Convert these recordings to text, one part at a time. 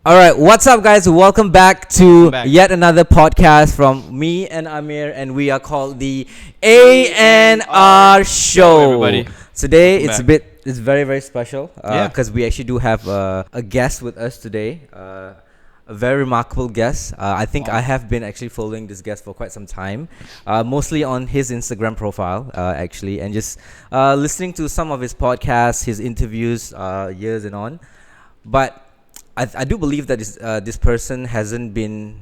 All right, what's up, guys? Welcome back to yet another podcast from me and Amir, and we are called the ANR Show. Everybody. Today Welcome it's very very special because we actually do have a guest with us today. A very remarkable guest. I think I have been actually following this guest for quite some time, mostly on his Instagram profile, actually, and just listening to some of his podcasts, his interviews, years and on. But I do believe that this person hasn't been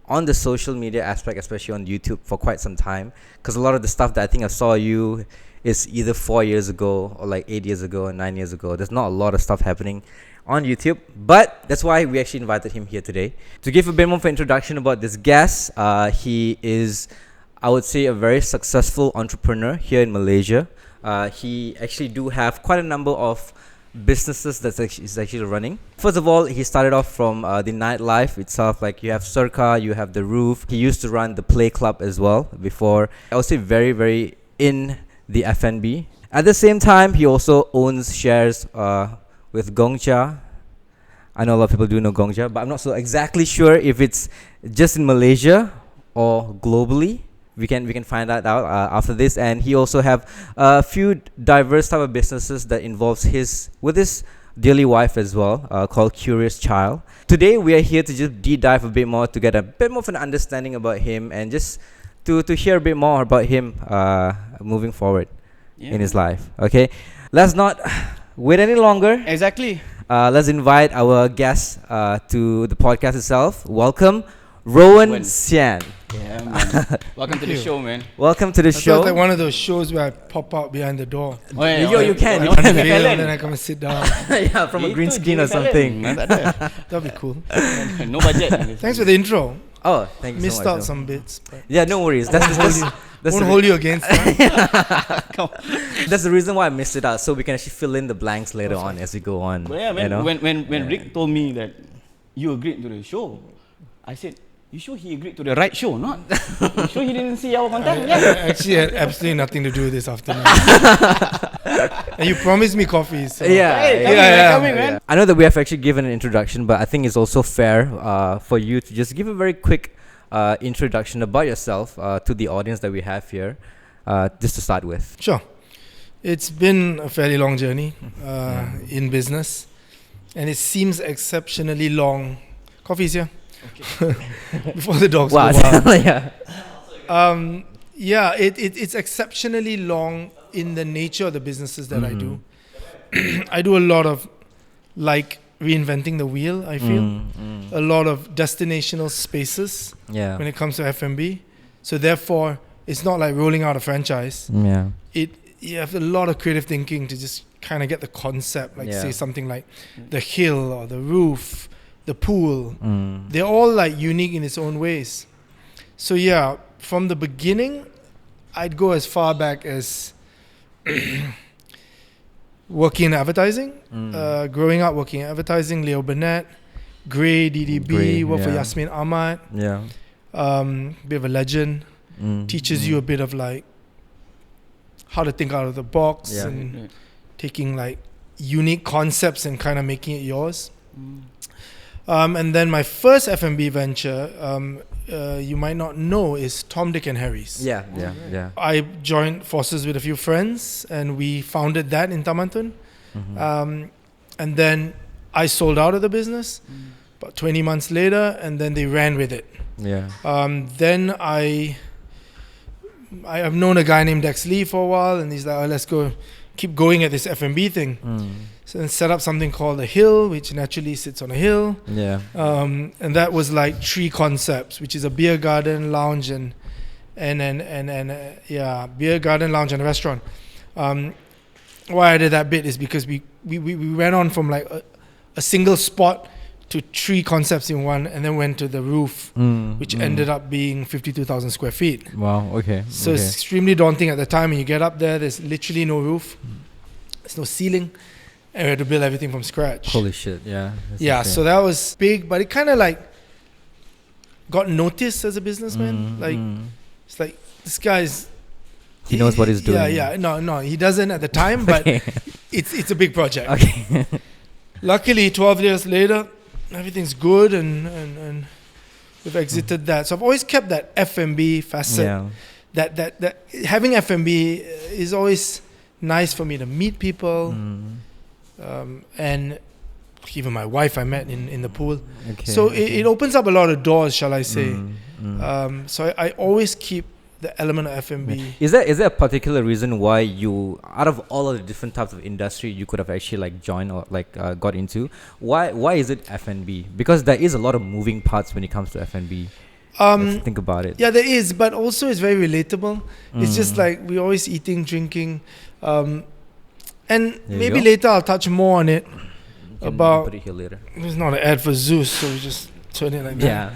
on the social media aspect, especially on YouTube, for quite some time. Because a lot of the stuff that I think I saw you is either 4 years ago or like 8 years ago or 9 years ago. There's not a lot of stuff happening on YouTube, but that's why we actually invited him here today to give a bit more of an introduction about this guest. He is, I would say, a very successful entrepreneur here in Malaysia. He actually do have quite a number of businesses that is actually running. First of all, he started off from the nightlife itself. Like, you have Circa, you have The Roof. He used to run the Play Club as well before. I would say very, very in the F&B. At the same time, he also owns shares with Gong Cha. I know a lot of people do know Gong Cha, but I'm not so exactly sure if it's just in Malaysia or globally. We can find that out after this. And he also have a few diverse type of businesses that involves his dearly wife as well, called Curious Child. Today we are here to just deep dive a bit more to get a bit more of an understanding about him and just to hear a bit more about him moving forward in his life. Okay, let's not wait any longer. Exactly. Let's invite our guest to the podcast itself. Welcome, Roen Cian. Yeah, man. Welcome to the show, man. Welcome to the show. It's like one of those shows where I pop out behind the door. You can. Unveil, and then I come and sit down. Yeah, from a green screen or something. That'd be cool. No budget. Thanks for the intro. Oh, thank you Missed so much. out some bits. Yeah, no worries. That's Won't hold you against that. That's the reason why I missed it out, so we can actually fill in the blanks later on as we go on. But yeah, man, you know? when Rick told me that you agreed to the show, I said, you sure he agreed to the right show, not? You sure he didn't see our contact? I actually had absolutely nothing to do with this afternoon. And you promised me coffee. So. Coming, man. I know that we have actually given an introduction, but I think it's also fair for you to just give a very quick introduction about yourself to the audience that we have here, just to start with. Sure. It's been a fairly long journey in business, and it seems exceptionally long. Coffee's here. Okay. Before the dogs go wild. It's exceptionally long in the nature of the businesses that I do. I do a lot of reinventing the wheel, I feel. A lot of destinational spaces when it comes to F&B. So therefore, it's not like rolling out a franchise. Yeah. You have a lot of creative thinking to just kind of get the concept, say something like the hill or the roof, the pool. They're all unique in its own ways. So yeah, from the beginning, I'd go as far back as working in advertising. Growing up working in advertising, Leo Burnett, Gray, DDB, worked for Yasmin Ahmad. Yeah. Bit of a legend. Teaches you a bit of how to think out of the box and taking unique concepts and kind of making it yours. And then my first F&B venture, you might not know, is Tom, Dick and Harry's. Yeah. I joined forces with a few friends and we founded that in Tamantun. And then I sold out of the business about 20 months later, and then they ran with it. Yeah. Then I have known a guy named Dex Lee for a while, and he's like, let's keep going at this F&B thing. So then set up something called The Hill, which naturally sits on a hill. Yeah. And that was three concepts, which is a beer garden, lounge, and beer garden, lounge, and a restaurant. Why I did that bit is because we went on from a single spot to three concepts in one, and then went to The Roof, which ended up being 52,000 square feet. Wow. Okay. So it's extremely daunting at the time. When you get up there, there's literally no roof. There's no ceiling. And we had to build everything from scratch. Holy shit, yeah. So that was big, but it kind of got noticed as a businessman. It's this guy's... He knows what he's doing. No, he doesn't at the time, but it's a big project. Okay. Luckily, 12 years later, everything's good and we've exited that. So I've always kept that F&B facet. Yeah. That having F&B is always nice for me to meet people, and even my wife I met in the pool. Okay. So it opens up a lot of doors, shall I say? So I always keep the element of F&B. Is there a particular reason why you, out of all of the different types of industry you could have actually like joined or like got into, why is it F&B? Because there is a lot of moving parts when it comes to F&B. Let's think about it. Yeah, there is, but also it's very relatable. It's just like we're always eating, drinking, and maybe later I'll touch more on it. About put it here later. It's not an ad for Zeus, so we just turn it like that.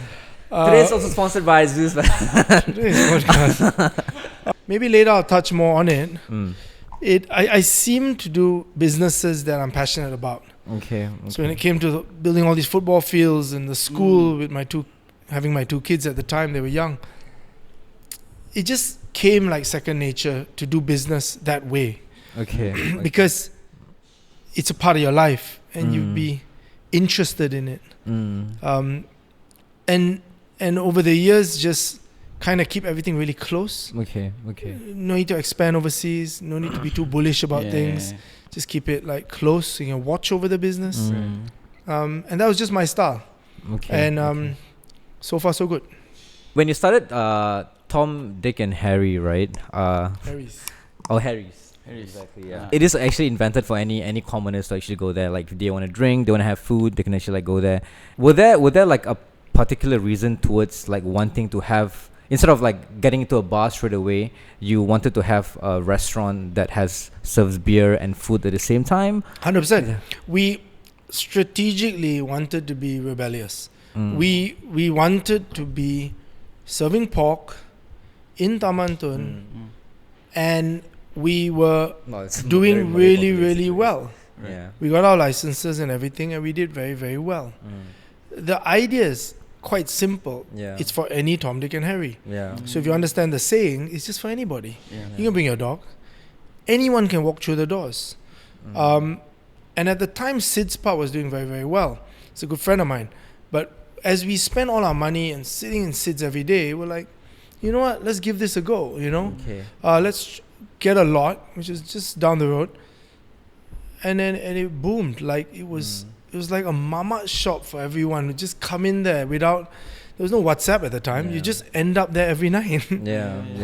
Yeah. Today's also sponsored by Zeus. Today's podcast. Maybe later I'll touch more on it. I seem to do businesses that I'm passionate about. Okay. So when it came to building all these football fields in the school with having my two kids at the time, they were young. It just came like second nature to do business that way. Okay. Because it's a part of your life and you'd be interested in it. And over the years, just kind of keep everything really close. Okay. No need to expand overseas. No need to be too bullish about things. Just keep it like close. So you can watch over the business. And that was just my style. Okay. And so far so good. When you started Tom, Dick, and Harry, right? Harry's. Oh, Harry's. Exactly. Yeah. It is actually invented for any commoners to actually go there. Like if they want to drink, they want to have food, they can actually like go there. Were there like a particular reason towards like wanting to have, instead of like getting into a bar straight away, you wanted to have a restaurant that serves beer and food at the same time? 100%. Yeah. We strategically wanted to be rebellious. We wanted to be serving pork in Taman Tun, and we were doing really well. Yeah. We got our licenses and everything, and we did very, very well. The idea is quite simple. Yeah. It's for any Tom, Dick, and Harry. Yeah. So if you understand the saying, it's just for anybody. Yeah. You can bring your dog. Anyone can walk through the doors. And at the time, Sid's Pub was doing very, very well. It's a good friend of mine. But as we spent all our money and sitting in Sid's every day, we're like, you know what? Let's give this a go, you know? Okay. Let's get a lot, which is just down the road. And it boomed. Like it was like a mama shop for everyone. We just come in there there was no WhatsApp at the time. You just end up there every night.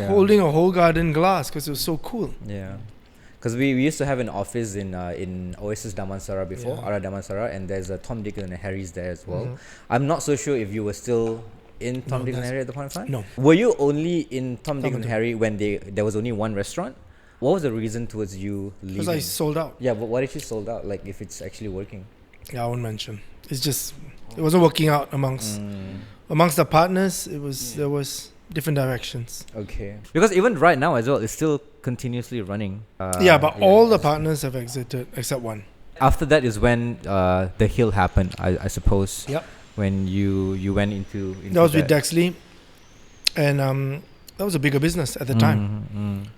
Holding a whole garden glass because it was so cool. Yeah. Because we used to have an office in Oasis Damansara before, Ara Damansara, and there's a Tom, Dick, and Harry's there as well. I'm not so sure if you were still in Tom, Dick, and Harry at the point of time? No. Were you only in Tom, Dick, and Harry when there was only one restaurant? What was the reason towards you leaving? Because I sold out. Yeah, but what if you sold out? Like if it's actually working? Yeah, I won't mention. It's just it wasn't working out amongst the partners. There was different directions. Okay. Because even right now as well, it's still continuously running. But all the partners have exited except one. After that is when the hill happened, I suppose. Yep. When you went into that was with Dexley, and that was a bigger business at the time.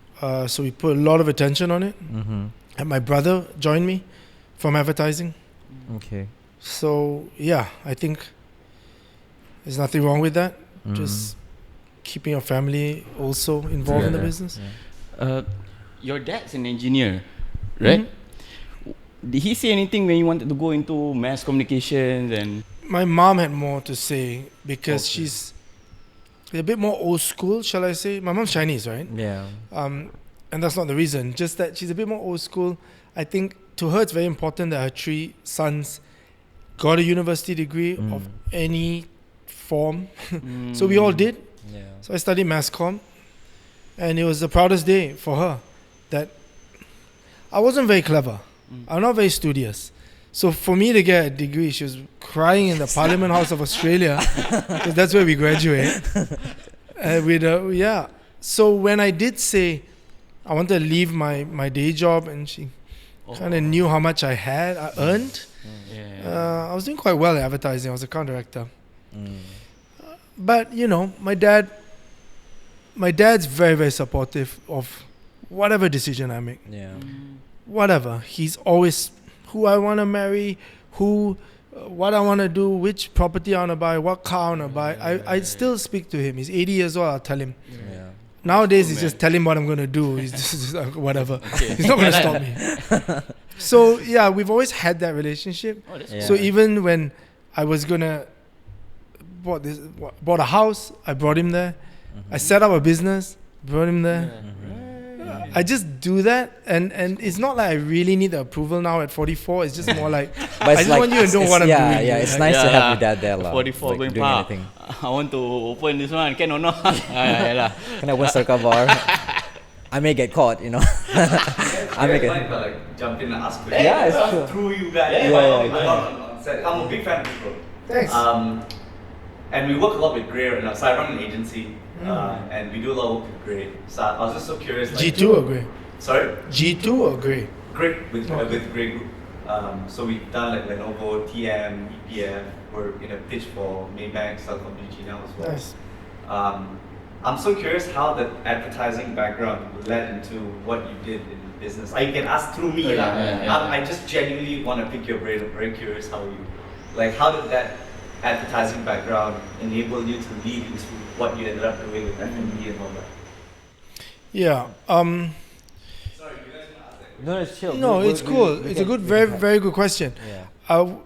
So we put a lot of attention on it. And my brother joined me from advertising. Okay. So yeah, I think there's nothing wrong with that. Just keeping your family also involved in the business. Your dad's an engineer, right? Did he say anything when you wanted to go into mass communications? And my mom had more to say because she's a bit more old school, shall I say? My mom's Chinese, right? Yeah. And that's not the reason. Just that she's a bit more old school. I think to her it's very important that her 3 sons got a university degree of any form. So we all did. Yeah. So I studied mass comm, and it was the proudest day for her that I wasn't very clever. I'm not very studious. So for me to get a degree, she was crying in the Parliament House of Australia because that's where we graduate. So when I did say I wanted to leave my day job, and she kind of knew how much I earned. I was doing quite well at advertising. I was account director. But you know, my dad's very, very supportive of whatever decision I make. Yeah. Whatever. He's always who I want to marry, who what I want to do, which property I want to buy, what car I want to buy. I still speak to him. He's 80 years old. I'll tell him. Yeah. Nowadays, it's just tell him what I'm going to do. He's just whatever. He's not going to stop me. So, yeah, we've always had that relationship. Oh, that's So even when I was going to bought a house, I brought him there. I set up a business, brought him there. I just do that, and it's not like I really need the approval now at 44. It's just more like But I it's just like, want you to know what I'm doing. Yeah, it's Like, nice to Yeah. have your dad there, lah. 44 like, going doing pa. anything. I want to open this one, can or not? Yeah. Can I win circle bar? I may get caught, you know. I may get. Like jump in and ask questions. Yeah, it's true. Through you guys. Yeah. On set. I'm a big fan of this, bro. Thanks. And we work a lot with Grey right now. So I run an agency, and we do a lot of work with Grey. So I was just so curious. Like, G2 or Grey? Sorry. G2 or Grey? Grey with Grey Group. So we've done like Lenovo, TM, EPF. We're in a pitch for Maybank, Selangor now as well. Nice. I'm so curious how the advertising background led into what you did in business. You can ask through me. I just genuinely want to pick your brain. I'm very curious how did that advertising background enable you to lead into what you ended up doing with F&B and all that? Yeah. Sorry, you guys want to ask that? No, it's chill. No, it's cool. It's a good, very good question. Yeah.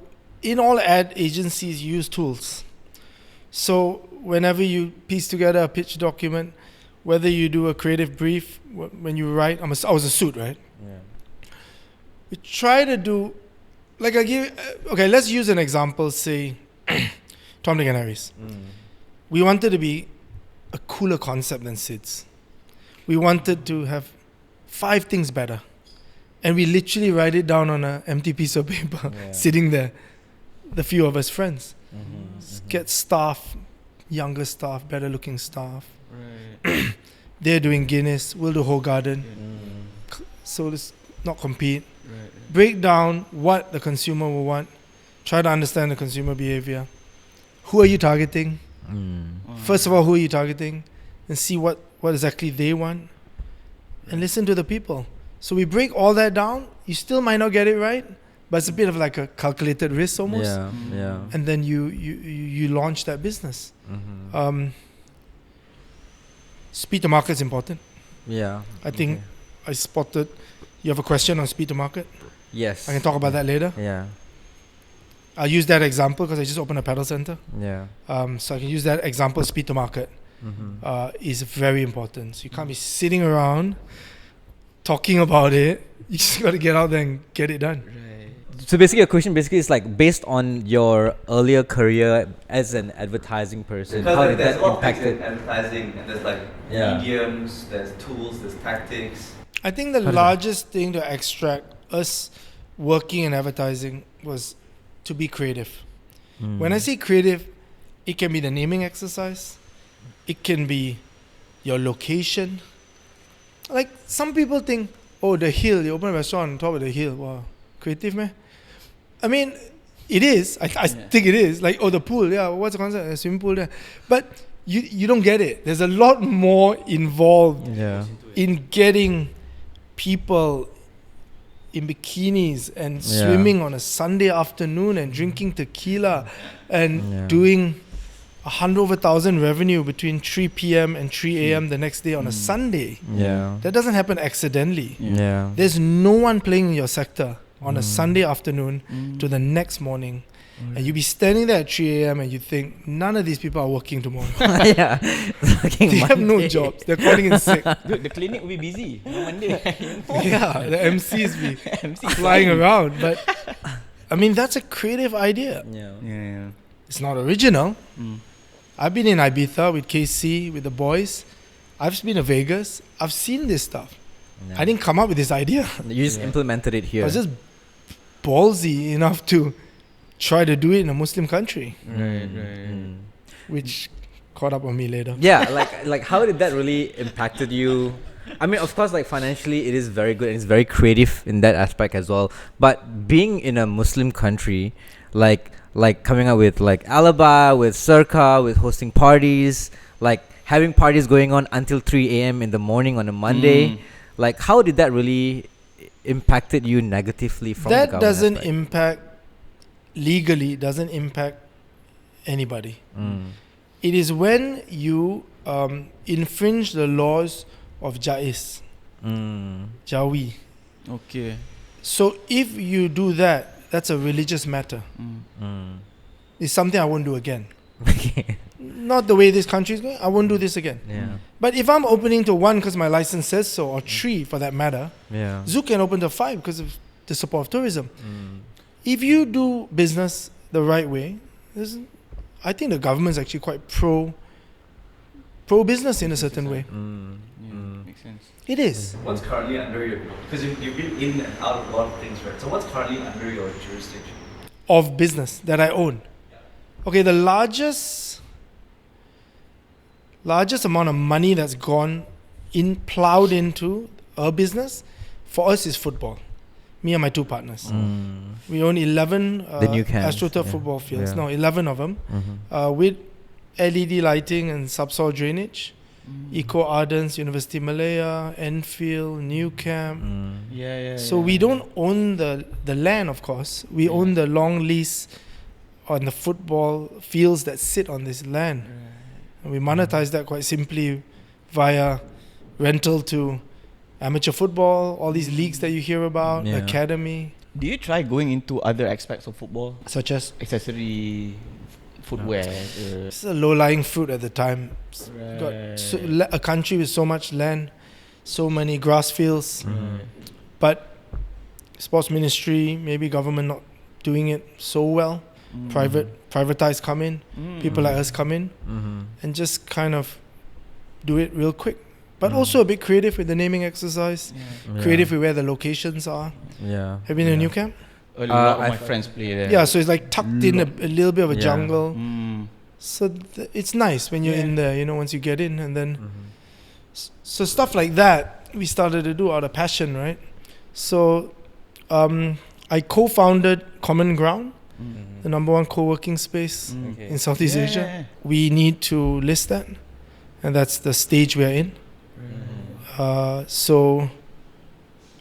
In all ad agencies, you use tools. So whenever you piece together a pitch document, whether you do a creative brief, when you write, I was a suit, right? Yeah. We try to do, like let's use an example, say, Tom, Dick and Harry's. We wanted to be a cooler concept than Sid's. We wanted to have 5 things better. And we literally write it down on an empty piece of paper, sitting there, the few of us friends. Get staff, younger staff, better looking staff. Right. They're doing Guinness, we'll do whole garden. So let's not compete. Right. Break down what the consumer will want. Try to understand the consumer behavior. Who are you targeting? First of all, who are you targeting? And see what exactly they want. And listen to the people. So we break all that down. You still might not get it right, but it's a bit of like a calculated risk almost. Yeah. And then you launch that business. Speed to market is important. Yeah. I think I spotted. You have a question on speed to market? Yes. I can talk about that later. Yeah. I'll use that example because I just opened a pedal center. Yeah. So I can use that example. Speed to market is very important. So you can't be sitting around talking about it. You just got to get out there and get it done. So basically, your question is like based on your earlier career as an advertising person, Because how did there's that a lot of things impact in advertising, and there's like mediums, there's tools, there's tactics. I think the largest thing to extract us working in advertising was to be creative. When I say creative, it can be the naming exercise. It can be your location. Like some people think, oh, the hill, you open a restaurant on top of the hill. Wow, creative, man. I mean, it is. I think it is. Like, oh, the pool. Yeah, what's the concept? A swimming pool there. But you don't get it. There's a lot more involved in getting people in bikinis and swimming on a Sunday afternoon and drinking tequila and doing 100,000 revenue between 3 p.m. and 3 a.m. the next day on a Sunday. That doesn't happen accidentally. There's no one playing in your sector on a Sunday afternoon to the next morning. And you be standing there at 3 a.m. and you think, none of these people are working tomorrow. They have no jobs. They're calling in sick. Dude, the clinic will be busy on Monday. The MCs be flying around. But I mean, that's a creative idea. It's not original. I've been in Ibiza with KC, with the boys. I've been to Vegas. I've seen this stuff. I didn't come up with this idea. You just implemented it here. I was just ballsy enough to try to do it in a Muslim country. Which caught up on me later. Like how did that really impacted you? I mean, of course, like financially, it is very good and it's very creative in that aspect as well. But being in a Muslim country, like coming up with like alibi, with circa, with hosting parties, like having parties going on until 3 a.m. in the morning on a Monday, like how did that really impacted you negatively from the That government doesn't aspect? impact legally doesn't impact anybody. Mm. It is when you infringe the laws of Jais, Jawi. Okay. So if you do that, that's a religious matter. It's something I won't do again. Not the way this country is going. I won't do this again. Yeah. But if I'm opening to 1 because my license says so, or 3 for that matter, Yeah. Zoo can open to 5 because of the support of tourism. If you do business the right way, I think the government's actually quite pro business in a certain way. Makes sense. It is. What's currently under your, because you've been in and out of a lot of things, right? So what's currently under your jurisdiction? Of business that I own. Okay, the largest amount of money that's plowed into a business for us is football. Me and my 2 partners. We own 11 The new camps, AstroTurf yeah. football fields. Yeah. No, 11 of them. With LED lighting and subsoil drainage. Eco Ardens, University Malaya, Enfield, New Camp. So we don't own the land, of course. We own the long lease on the football fields that sit on this land. And we monetize that quite simply via rental to amateur football, all these leagues that you hear about, Yeah. academy, Do you try going into other aspects of football? such as Accessory, footwear. it's a low-lying fruit at the time. Got a country with so much land, so many grass fields, but sports ministry, maybe government not doing it so well. Privatized come in, people like us come in, and just kind of do it real quick. But also a bit creative with the naming exercise, creative with where the locations are. Yeah. Have you been to New Camp? A lot of my I've- friends play there. Yeah, so it's like tucked in a little bit of a Yeah. jungle. So it's nice when you're in there, once you get in. And then, so stuff like that, we started to do out of passion, right? So I co-founded CommonGround, the #1 co-working space in Southeast Asia. We need to list that, and that's the stage we're in. So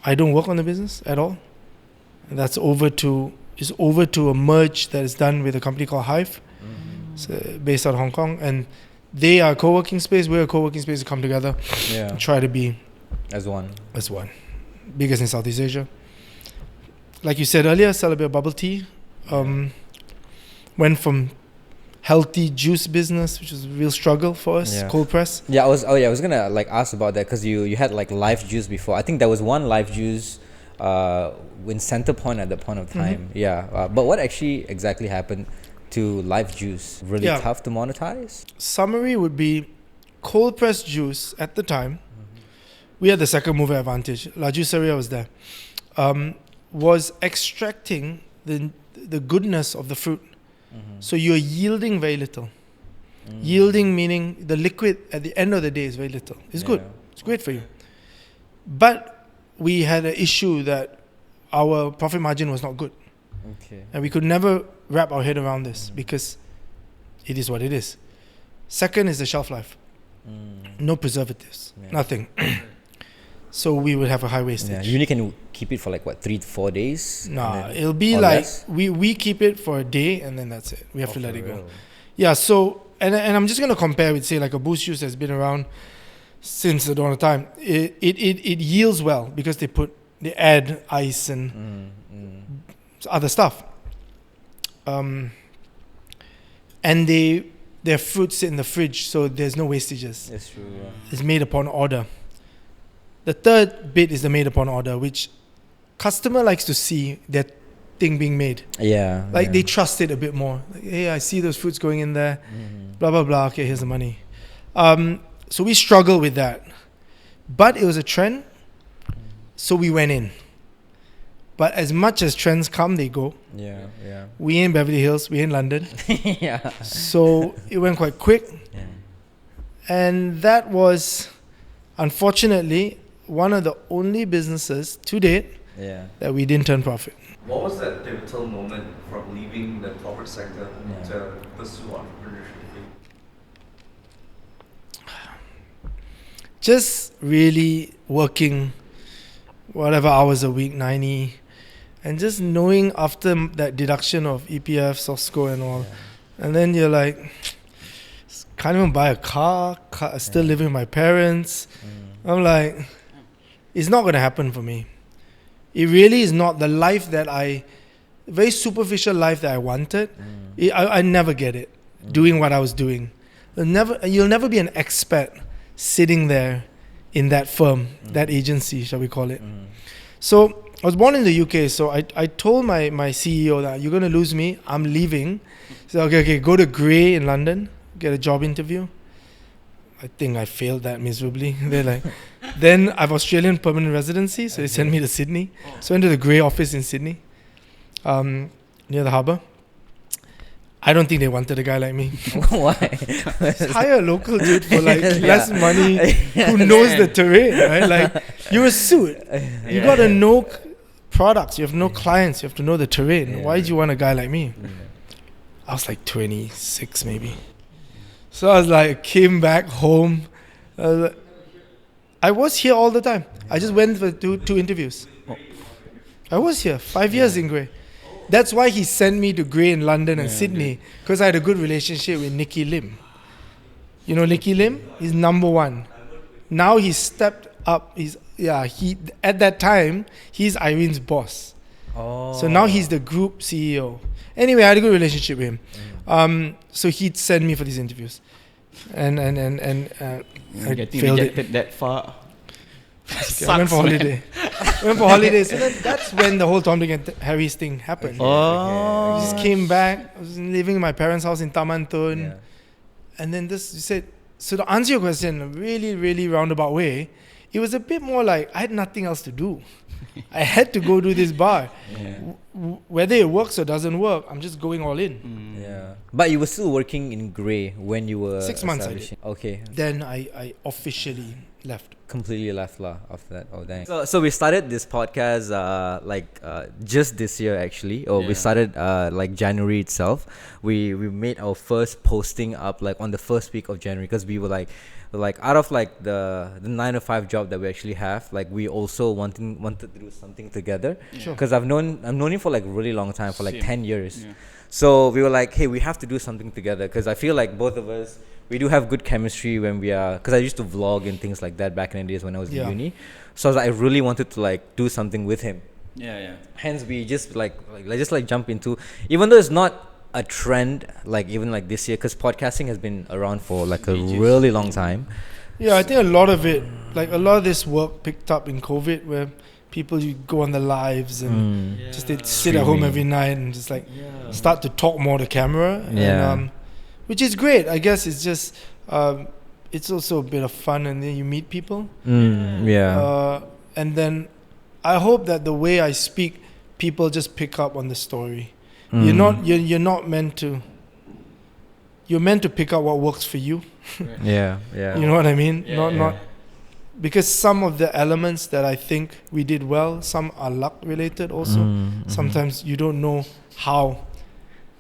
I don't work on the business at all. And that's over to a merge that is done with a company called Hive, based out of Hong Kong, and they are a co-working space. We're a co-working space to come together Yeah. and try to be As one. as one, biggest in Southeast Asia. Like you said earlier, sell a bit of bubble tea. Went from healthy juice business, which was a real struggle for us, Yeah. cold press. Yeah, I was gonna ask about that because you had like live juice before. I think there was one live juice in Center Point at that point of time. Yeah, but what actually exactly happened to live juice? Really Yeah. tough to monetize. Summary would be cold pressed juice at the time. We had the second mover advantage. La Juiceria was there. Was extracting the goodness of the fruit. So you're yielding very little. Yielding meaning the liquid at the end of the day is very little. It's good. It's great for you. But we had an issue that our profit margin was not good. Okay. And we could never wrap our head around this because it is what it is. Second is the shelf life. No preservatives. Yeah. Nothing. So we would have a high Yeah, wastage. you only can keep it for like what 3 to 4 days. Nah, and then- it'll be or like less? we keep it for a day and then that's it. We have to Oh, let for it go. real? Yeah, so and I'm just gonna compare with say like a boost juice that's been around since the dawn of time. It yields well because they add ice and other stuff. And their fruits sit in the fridge, so there's no wastages. That's true. Yeah. It's made upon order. The third bit is the made upon order, which customer likes to see that thing being made. Yeah. Like yeah. they trust it a bit more. Like, hey, I see those fruits going in there. Blah blah blah. Okay, here's the money. So we struggle with that, but it was a trend, so we went in. But as much as trends come, they go. Yeah. Yeah. We in Beverly Hills, we in London, Yeah. so it went quite quick, Yeah. and that was, unfortunately, one of the only businesses to date Yeah. that we didn't turn profit. What was that pivotal moment from leaving the corporate sector Yeah. to pursue entrepreneurship? Just really working whatever hours a week, 90, And just knowing after that deduction of EPF, SOSCO and all, and then you're like, can't even buy a car, still living with my parents. I'm like, it's not going to happen for me. It really is not the life that very superficial life that I wanted. I never get it, doing what I was doing. You'll never be an expat sitting there in that firm, that agency, shall we call it. So I was born in the UK, so I told my CEO that you're going to lose me, I'm leaving. So okay, go to Grey in London, get a job interview. I think I failed that miserably. They're like, then I have Australian permanent residency, so they sent me to Sydney. So I went to the Grey office in Sydney, near the harbour. I don't think they wanted a guy like me. Why? Just hire a local dude for like less money who knows the terrain, right? Like, you're a suit. You got to know products. You have no clients. You have to know the terrain. Why do you want a guy like me? I was like 26 maybe. So I was like, came back home. I was here all the time. I just went for two interviews. I was here 5 years in Grey. That's why he sent me to Grey in London and Sydney, because I had a good relationship with Nicky Lim. You know Nicky Lim? He's number one. Now he's stepped up. At that time, he's Irene's boss. So now he's the group CEO. Anyway, I had a good relationship with him. So he'd send me for these interviews. And I failed it. That far. I went for holiday. So that's when the whole Tom, Dick and Harry's thing happened. I just came back. I was living in my parents' house in Taman Tun. And then you said, so to answer your question in a really, really roundabout way, it was a bit more like I had nothing else to do. I had to go do this bar. Whether it works or doesn't work, I'm just going all in. But you were still working in Grey when you were 6 months I did. Okay. Then I officially left. Completely left after that. Oh dang. So we started this podcast just this year actually. We started like January itself. We made our first posting up like on the first week of January, because we were like out of like the 9 to 5 job that we actually have, like we also wanted to do something together. Because I've known him for like a really long time, for like 10 years. So we were like, hey, we have to do something together, because I feel like both of us, we do have good chemistry when we are, because I used to vlog and things like that back in the days when I was in uni. So I was like, I really wanted to like do something with him. Hence we just let's just jump into, even though it's not a trend like even like this year, because podcasting has been around for like a really long time. I think a lot of this work picked up in COVID, where people, you go on the lives and just they sit at home every night and just start to talk more to camera. And, which is great. I guess it's just it's also a bit of fun, and then you meet people. And then I hope that the way I speak, people just pick up on the story. You're not meant to. You're meant to pick up what works for you. You know what I mean? Not because some of the elements that I think we did well, some are luck related also. Sometimes you don't know how.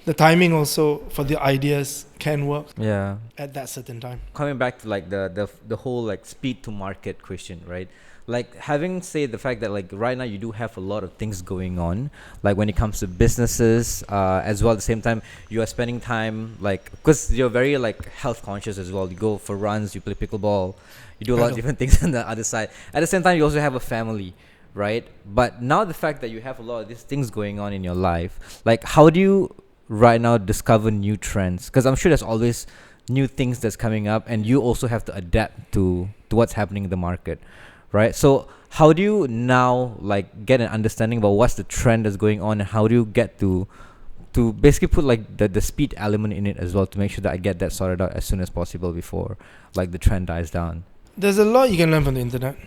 The timing also for the ideas can work at that certain time. Coming back to like the whole like speed to market question, right? Like having said the fact that like right now you do have a lot of things going on, like when it comes to businesses, as well at the same time you are spending time like, because you're very like health conscious as well. You go for runs, you play pickleball, you do a lot of different things on the other side. At the same time you also have a family, right? But now the fact that you have a lot of these things going on in your life, like how do you right now discover new trends? Because I'm sure there's always new things that's coming up, and you also have to adapt to what's happening in the market, right? So how do you now like get an understanding about what's the trend that's going on, and how do you get to basically put like the speed element in it as well, to make sure that I get that sorted out as soon as possible before like the trend dies down? There's a lot you can learn from the internet,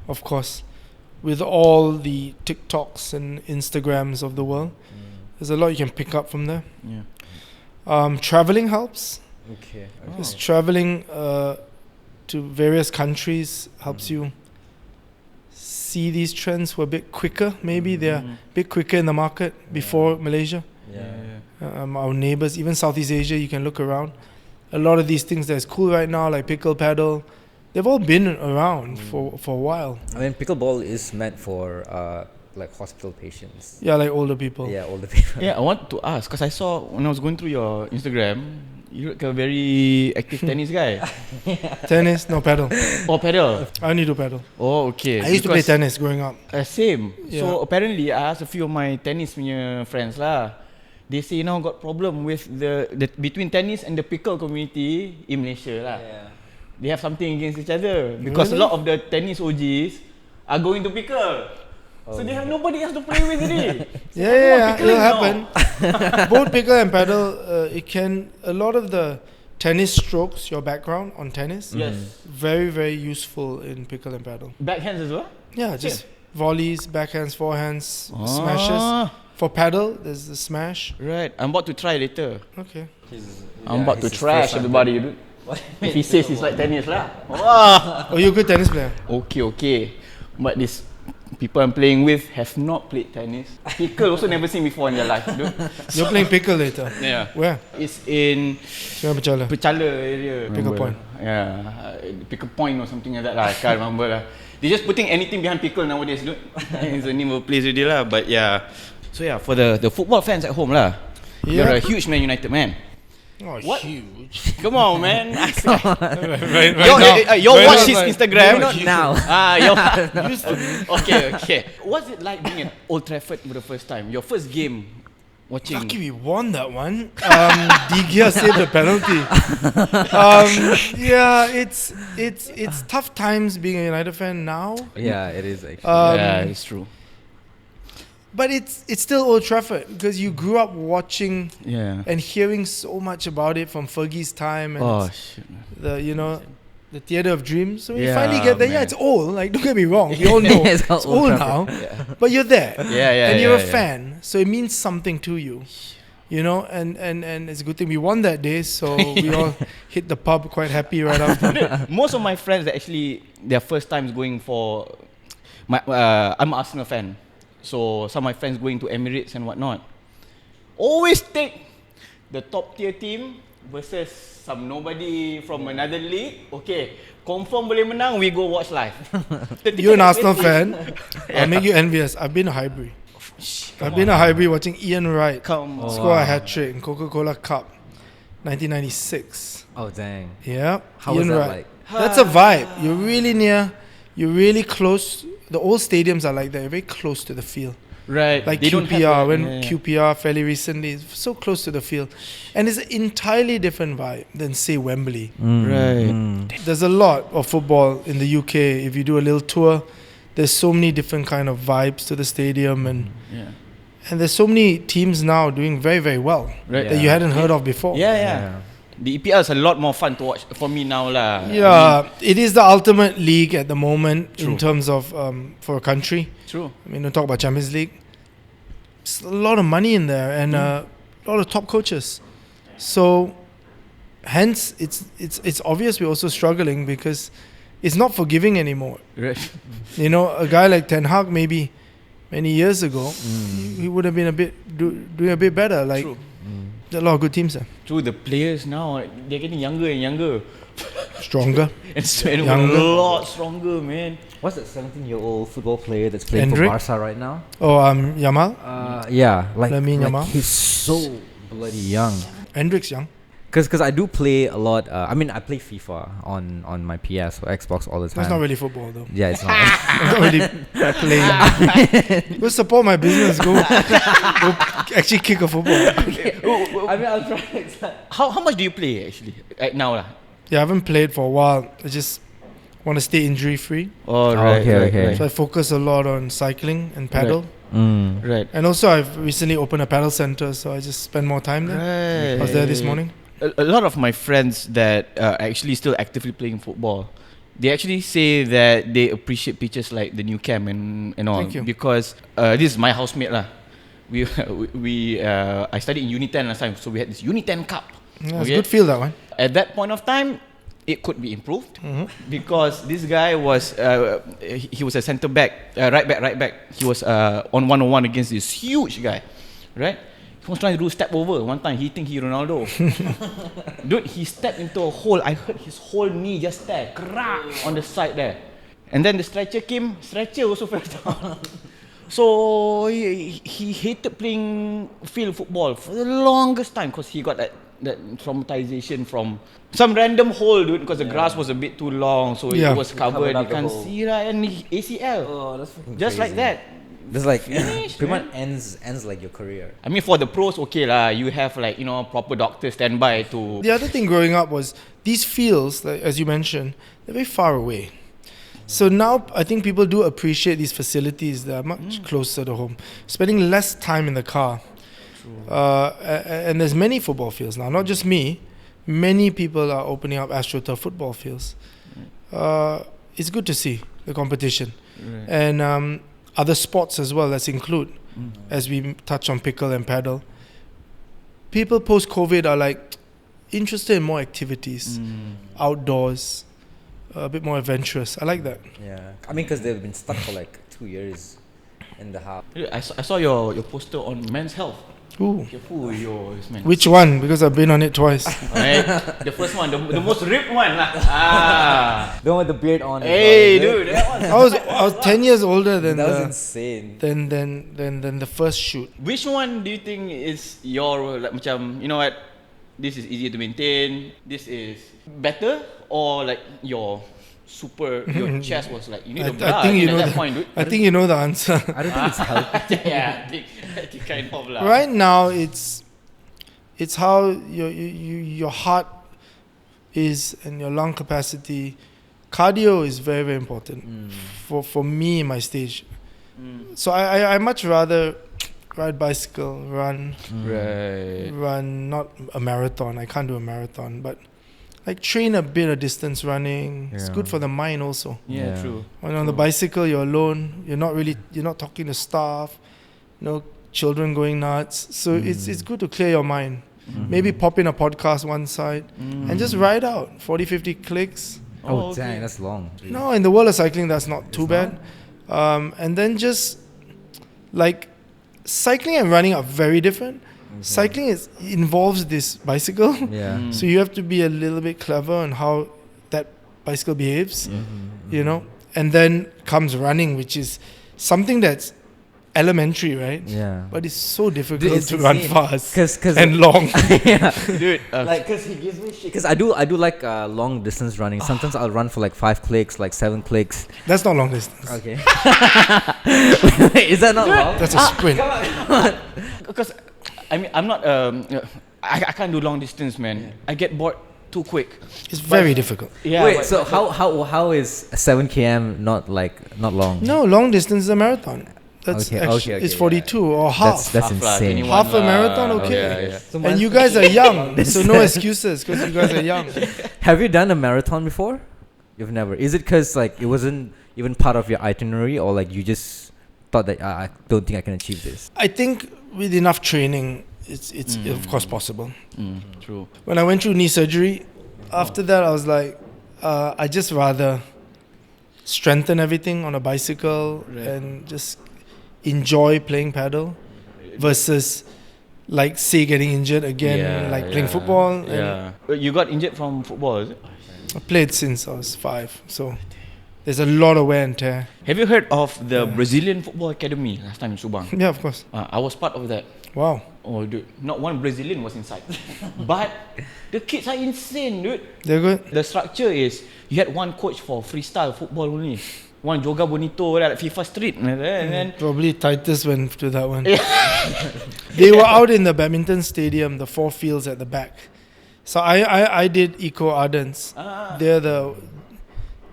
of course, with all the TikToks and Instagrams of the world. There's a lot you can pick up from there. Traveling helps. Just traveling to various countries helps you see these trends were a bit quicker. Maybe they're a bit quicker in the market before Malaysia. Our neighbors, even Southeast Asia, you can look around. A lot of these things that's cool right now, like pickle paddle, they've all been around for a while. I mean, pickleball is meant for like hospital patients. Yeah, like older people. Yeah, older people. Yeah, I want to ask because I saw when I was going through your Instagram, you look a very active tennis guy. Tennis, no paddle. Oh, paddle. I only do paddle. Oh, okay. I used to play tennis growing up. Same. Yeah. So apparently, I asked a few of my tennis punya friends lah. They say now got problem with the between tennis and the pickle community in Malaysia lah. Yeah. They have something against each other because Really? a lot of the tennis OGs are going to pickle. So they have nobody else to play with already. So Yeah, it'll pickling happen. now. Both pickle and paddle, a lot of the tennis strokes, your background on tennis, Yes. very, very useful in pickle and paddle. Backhands as well. Yeah, just volleys, backhands, forehands, smashes. For paddle, there's the smash. Right. I'm about to try later. Okay. I'm about to it's his trash first time everybody, dude. If he says he's like tennis lah. Wow. Oh, you're a good tennis player. Okay. But this people I'm playing with have not played tennis. Pickle also never seen before in their life, dude. You're playing pickle later. Yeah. Where? It's in Sungai Pechala. Pechala area. Pickle point. Yeah. Pickle point or something like that lah. I can't remember lah. They're just putting anything behind pickle nowadays, dude. It's the name of a place already lah. But yeah. So yeah, for the football fans at home lah. Yeah. You're a huge Man United man. Oh, What? huge. Come on, man. right you Right watch now, his like, Instagram. Not now. Okay. What's it like being at Old Trafford for the first time? Your first game watching. Lucky we won that one. De Gea saved the penalty. Yeah, it's tough times being a United fan now. Yeah, it is actually. Yeah, it's true. But it's still Old Trafford because you grew up watching Yeah. and hearing so much about it from Fergie's time and Oh it's shit. the theatre of dreams. So when you Yeah, finally get there, man. it's old. Like don't get me wrong, we all know It's it's, called Old old Trafford. now. But you're there. Yeah. And you're a yeah. fan, so it means something to you. You know, and it's a good thing we won that day, so we all hit the pub quite happy right after. Most of my friends that actually their first times going for I'm an Arsenal fan. So some of my friends going to Emirates and whatnot always take the top tier team versus some nobody from another league. Okay, confirm boleh menang, we go watch live. You're an Arsenal fan. I'll make you envious. I've been a Highbury. I've been a Highbury watching Ian Wright Come on. score a hat-trick in Coca-Cola Cup 1996. Oh dang. Yeah. How was Ian that Wright. like? That's a vibe. You're really near. You're really close. The old stadiums are like that. You're very close to the field. Right. Like They don't have QPR, that, when yeah. QPR fairly recently is so close to the field. And it's an entirely different vibe than say Wembley. Right. There's a lot of football in the UK. If you do a little tour, there's so many different kind of vibes to the stadium and there's so many teams now doing very, very well Right. that you hadn't heard of before. Yeah. The EPL is a lot more fun to watch for me now lah. Yeah, it is the ultimate league at the moment True. in terms of for a country. True. I mean, don't talk about Champions League. There's a lot of money in there and a lot of top coaches. So, hence, it's obvious we're also struggling because it's not forgiving anymore. Right. You know, a guy like Ten Hag maybe many years ago, he would have been doing a bit better. Like, True. there are a lot of good teams there. True. The players now they're getting younger and younger. Stronger. And Younger. a lot stronger, man. What's that 17-year-old football player that's playing Hendrik? for Barca right now? Oh, Yamal. Yeah, like Lamine Yamal. he's so bloody young. Hendrik's young. Cause I do play a lot. I mean, I play FIFA on my PS or Xbox all the time. That's not really football though. Yeah, it's not. I'm not really playing. Go support my business. Go actually kick a football. I mean, I'll try next time. How much do you play actually right now lah? Yeah, I haven't played for a while. I just want to stay injury free. Oh, okay. So I focus a lot on cycling and paddle. Right. And also I've recently opened a paddle center, so I just spend more time there. Right. I was there this morning. A lot of my friends that are actually still actively playing football, they actually say that they appreciate pitches like the new camp and all. Thank you. Because this is my housemate lah. I studied in Uni 10 last time, so we had this Uni 10 Cup. Yeah, it's a good feel that one. At that point of time, it could be improved because this guy was he was a centre back, right back. He was on 1-on-1 against this huge guy, right? He was trying to do step over. One time he think he Ronaldo. Dude, he stepped into a hole. I heard his whole knee just crack on the side there. And then the stretcher came. Stretcher also fell down. So he hated playing field football for the longest time because he got that traumatization from some random hole, dude, because the grass was a bit too long, so it was covered. You can't see, right? And ACL. Oh, that's fucking just crazy. like that. This like Finish, pretty much man. ends like your career. I mean, for the pros, okay lah. You have like proper doctors standby to. The other thing growing up was these fields, like, as you mentioned, they're very far away. So now I think people do appreciate these facilities that are much closer to home, spending less time in the car. And there's many football fields now, not just me. Many people are opening up AstroTurf football fields. It's good to see the competition. And other sports as well, let's include, as we touch on pickle and paddle. People post-COVID are like interested in more activities, outdoors, a bit more adventurous. I like that. Yeah, I mean, because they've been stuck for like 2 years in the house. I saw your poster on Men's Health. Ooh. Careful, yours, man. Which one? Because I've been on it twice. Right? The first one, the most ripped one lah. The one with the beard on. Hey, dude, that one. I was 10 years older than That was insane. than the first shoot. Which one do you think is your like macam, you know what? This is easier to maintain. This is better, or like your your chest was like you need a bra. I think you know at that point, dude. I think you know the answer. I don't think it's healthy. Yeah, I think kind of lah. Right now, it's how your heart is and your lung capacity. Cardio is very, very important for me in my stage. So I much rather ride bicycle, run, not a marathon. I can't do a marathon, but like train a bit of distance running. It's good for the mind also. Yeah, true. When on the bicycle, you're alone. You're not talking to staff. No children going nuts. So it's good to clear your mind. Maybe pop in a podcast one side and just ride out 40-50 clicks. Oh, dang, that's long. No, in the world of cycling, that's not too bad. And then just like cycling and running are very different. Cycling involves this bicycle. Yeah. So you have to be a little bit clever on how that bicycle behaves, And then comes running, which is something that's elementary, right? Yeah. But it's so difficult Dude, it's to run insane. fast Cause and long. yeah. Dude, Like, cause he gives me shit. Because I do like long distance running. Sometimes I'll run for like 5 clicks, like 7 clicks. That's not long distance. Okay. Is that not long? That's a sprint. because I mean I'm not I can't do long distance, man. I get bored too quick. It's very difficult. Yeah. Wait, so how is 7 km not long? No, long distance is a marathon. That's Okay, it's 42 or half. That's Half lah, insane. 21 Half a lah. marathon, okay. Yeah. So And you guys are young, so no excuses because you guys are young. Have you done a marathon before? You've never. Is it because like it wasn't even part of your itinerary, or like you just thought that I don't think I can achieve this? I think with enough training, it's of course possible. True. When I went through knee surgery, after that I was like, I just rather strengthen everything on a bicycle and just enjoy playing paddle versus like say getting injured again, playing football. Yeah. You got injured from football, is it? I played since I was 5, so there's a lot of wear and tear. Have you heard of the Brazilian Football Academy last time in Subang? Yeah, of course. I was part of that. Wow. Oh, dude, not one Brazilian was inside. But the kids are insane, dude. They're good. The structure is you had one coach for freestyle football only. One Joga Bonito, like FIFA Street. And then Probably Titus went to that one. They were out in the badminton stadium, the 4 fields at the back. So I did Eco Ardens. They're the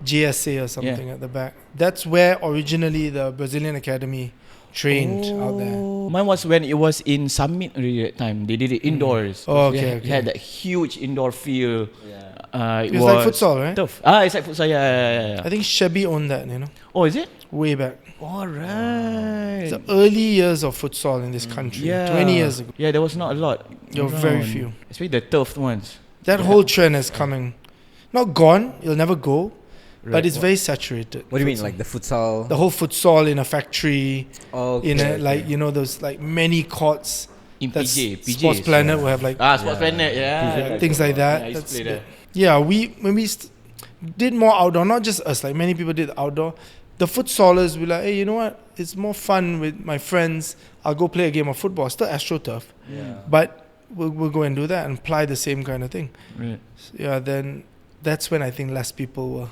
GSA or something at the back. That's where originally the Brazilian Academy trained out there. Mine was when it was in Summit already that time. They did it indoors. Oh, They had that huge indoor field. It It's like futsal, right? Tough. It's like futsal. Yeah. I think Chevy owned that, Oh, is it? way back. All right. It's the early years of futsal in this country, 20 years ago. Yeah, there was not a lot. There were very around. few. Especially the turfed ones. That whole trend is coming. Not gone, it'll never go, but it's very saturated. What do you mean, futsal. like the futsal? The whole futsal in a factory, Okay, in a okay. like those like many courts. In That's PJ. Sports Planet will have like Sports Planet, things like that. Yeah, I used to play that. Yeah, when we did more outdoor, not just us, like many people did outdoor. The futsalers were like, hey, you know what? it's more fun with my friends. I'll go play a game of football, still astroturf, Yeah. but we'll go and do that and apply the same kind of thing. Right. Yeah, then that's when I think less people were,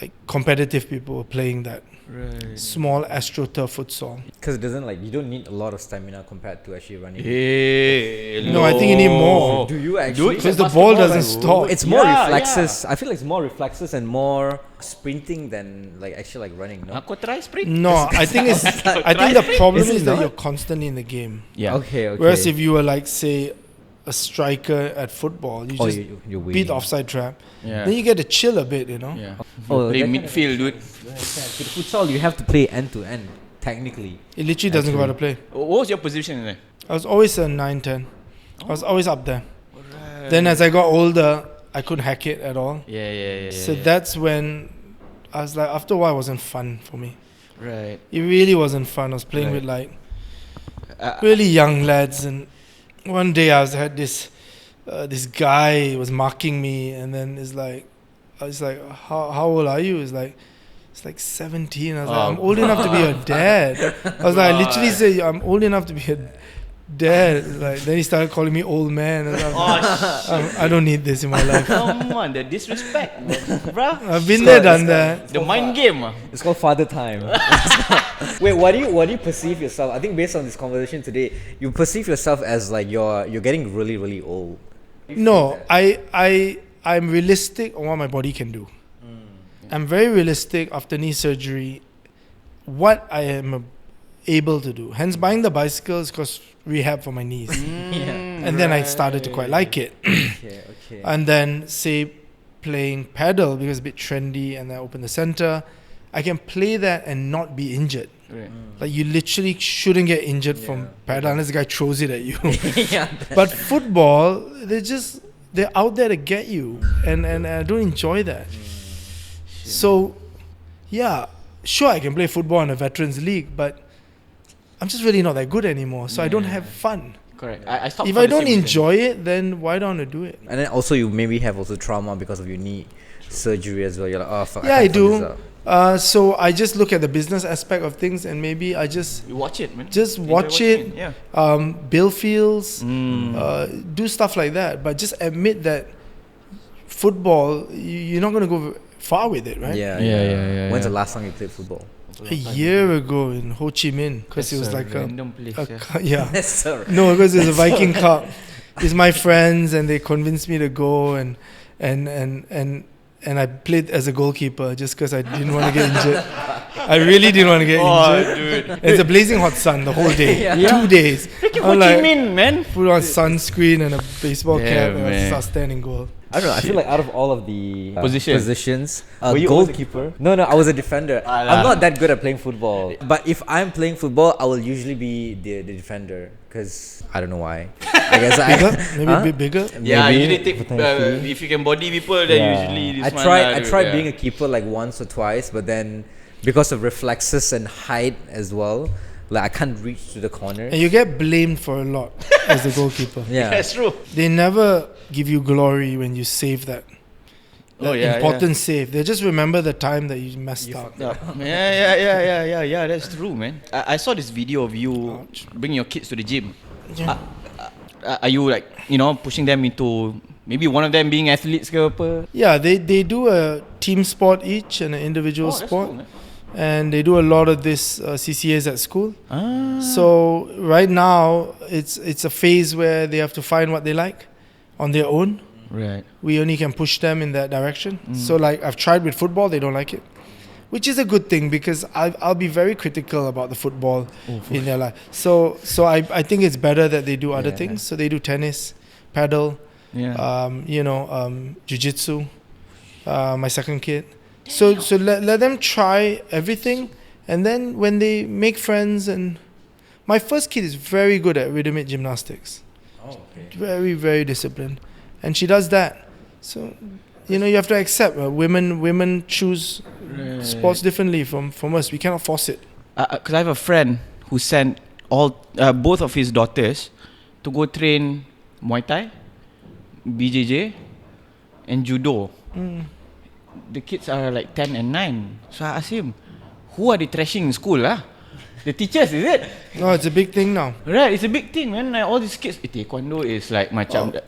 like competitive people were playing that Right. small astroturf futsal. Because it doesn't you don't need a lot of stamina compared to actually running. Hey, No, I think you need more. Do you actually? Because the ball doesn't stop. It's more Yeah, reflexes. I feel like it's more reflexes and more sprinting than actually running. No. Aku try sprint. No, I think it's. I think the problem is that you're constantly in the game. Yeah. Okay. Whereas if you were like, say, a striker at football, you just you beat the offside trap. Yeah. Then you get to chill a bit, you know. Yeah. Oh, Play that kind of- midfield, dude. With futsal, you have to play end to end. Technically. It literally doesn't go out of play. What was your position there? I was always a 9-10. I was always up there. Then as I got older, I couldn't hack it at all. Yeah. So that's when I was like, after a while, it wasn't fun for me. Right. It really wasn't fun. I was playing Right. with like really young lads, and one day I had this guy was marking me, and then I was like, how old are you? It's like 17. I was like, I'm old enough to be a dad. I was like, I literally said, I'm old enough to be a dad. Like, then he started calling me old man. And I don't need this in my life. Come on, the disrespect, bruh. I've been there, done that. The mind game. It's called father time. Wait, what do you perceive yourself? I think based on this conversation today, you perceive yourself as like you're getting really, really old. No, I'm realistic on what my body can do. I'm very realistic after knee surgery, what I am able to do. Hence, buying the bicycles because rehab for my knees. And then I started to quite like it. Okay. And then, say, playing paddle because it's a bit trendy, and I open the center. I can play that and not be injured. Right. Like, you literally shouldn't get injured from paddle unless the guy throws it at you. Yeah. But football, they're out there to get you, and I don't enjoy that. So, yeah, sure, I can play football in a veterans league, but I'm just really not that good anymore, so I don't have fun. Correct. I stopped. If for I the don't same reason. enjoy it, then why don't I do it? And then also you maybe have also trauma because of your knee surgery as well. You're like, oh fuck. Yeah, I can't fuck this do. up. So I just look at the business aspect of things, and maybe I just You watch it, man. just Enjoy watch watching it. Yeah. Build fields, Mm. do stuff like that. But just admit that football, you're not going to go far with it, right? Yeah. When's the last time you played football? A year ago in Ho Chi Minh, because it was like a random place. yeah. Yes, sir. No, because it's a Viking Cup. It's my friends, and they convinced me to go, and I played as a goalkeeper just because I didn't want to get injured. I really didn't want to get injured. dude. It's a blazing hot sun the whole day, 2 days. Freaking I'm Ho Chi like, Minh, man. put on sunscreen and a baseball Yeah, cap, and I man. start standing goal. I don't know. I feel like out of all of the positions, Were you always a goalkeeper. No, I was a defender. I'm not that good at playing football. But if I'm playing football, I will usually be the defender because I don't know why. I guess Maybe a bit bigger. Yeah, Maybe, usually take potentially. if you can body people, then usually this I tried being a keeper like once or twice, but then because of reflexes and height as well, like I can't reach to the corner. And you get blamed for a lot as the goalkeeper. Yeah. That's true. They never give you glory when you save that. Important save. They just remember the time that you messed up. Yeah. That's true, man. I saw this video of you bringing your kids to the gym. Yeah. Are you like pushing them into maybe one of them being athletes ke apa? Yeah, they do a team sport each and an individual That's sport. cool, man. And they do a lot of this CCAs at school. Ah. So right now it's a phase where they have to find what they like on their own. Right. We only can push them in that direction. So like I've tried with football, they don't like it, which is a good thing because I'll be very critical about the football in their life. So I think it's better that they do other things. So they do tennis, paddle, jiu-jitsu. My second kid. So let them try everything, and then when they make friends, and my first kid is very good at rhythmic gymnastics. Oh, okay. Very, very disciplined, and she does that. So you have to accept women choose sports differently from us. We cannot force it. Because I have a friend who sent both of his daughters to go train Muay Thai, BJJ, and judo. The kids are like 10 and 9. So I asked him, who are they trashing in school? The teachers, is it? No, it's a big thing now. Right, it's a big thing, man. Like all these kids, taekwondo is like macam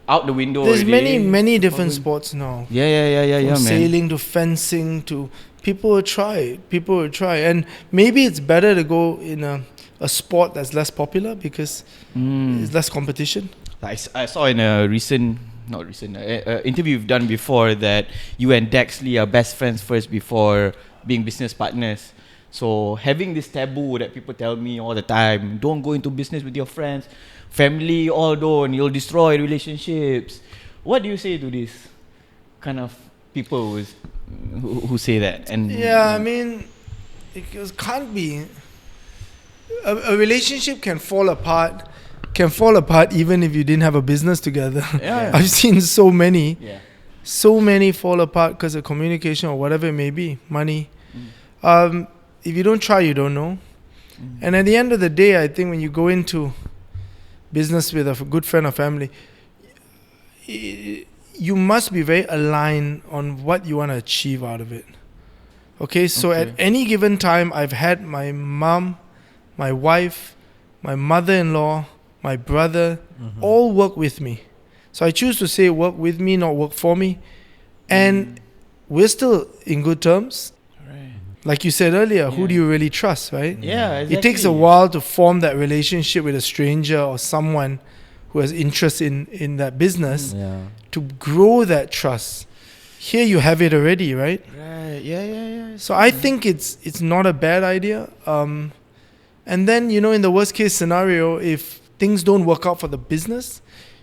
out the window. There's already. many different sports now. Yeah, From man. sailing to fencing to people will try. And maybe it's better to go in a sport that's less popular because it's less competition. I saw in a interview you've done before that you and Dexley are best friends first before being business partners. So having this taboo that people tell me all the time, don't go into business with your friends, family, all don't, you'll destroy relationships. What do you say to this kind of people who say that? And I mean, it can't be. A relationship can fall apart even if you didn't have a business together. I've seen so many fall apart because of communication or whatever it may be, money. If you don't try, you don't know. And at the end of the day, I think when you go into business with a good friend or family, you must be very aligned on what you want to achieve out of it. Okay, so at any given time, I've had my mom, my wife, my mother-in-law, my brother, all work with me. So I choose to say work with me, not work for me. And we're still in good terms. Like you said earlier, who do you really trust, right? Yeah, exactly. It takes a while to form that relationship with a stranger or someone who has interest in that business to grow that trust. Here you have it already, right? Right, yeah. So I think it's not a bad idea. And then, in the worst case scenario, if things don't work out for the business,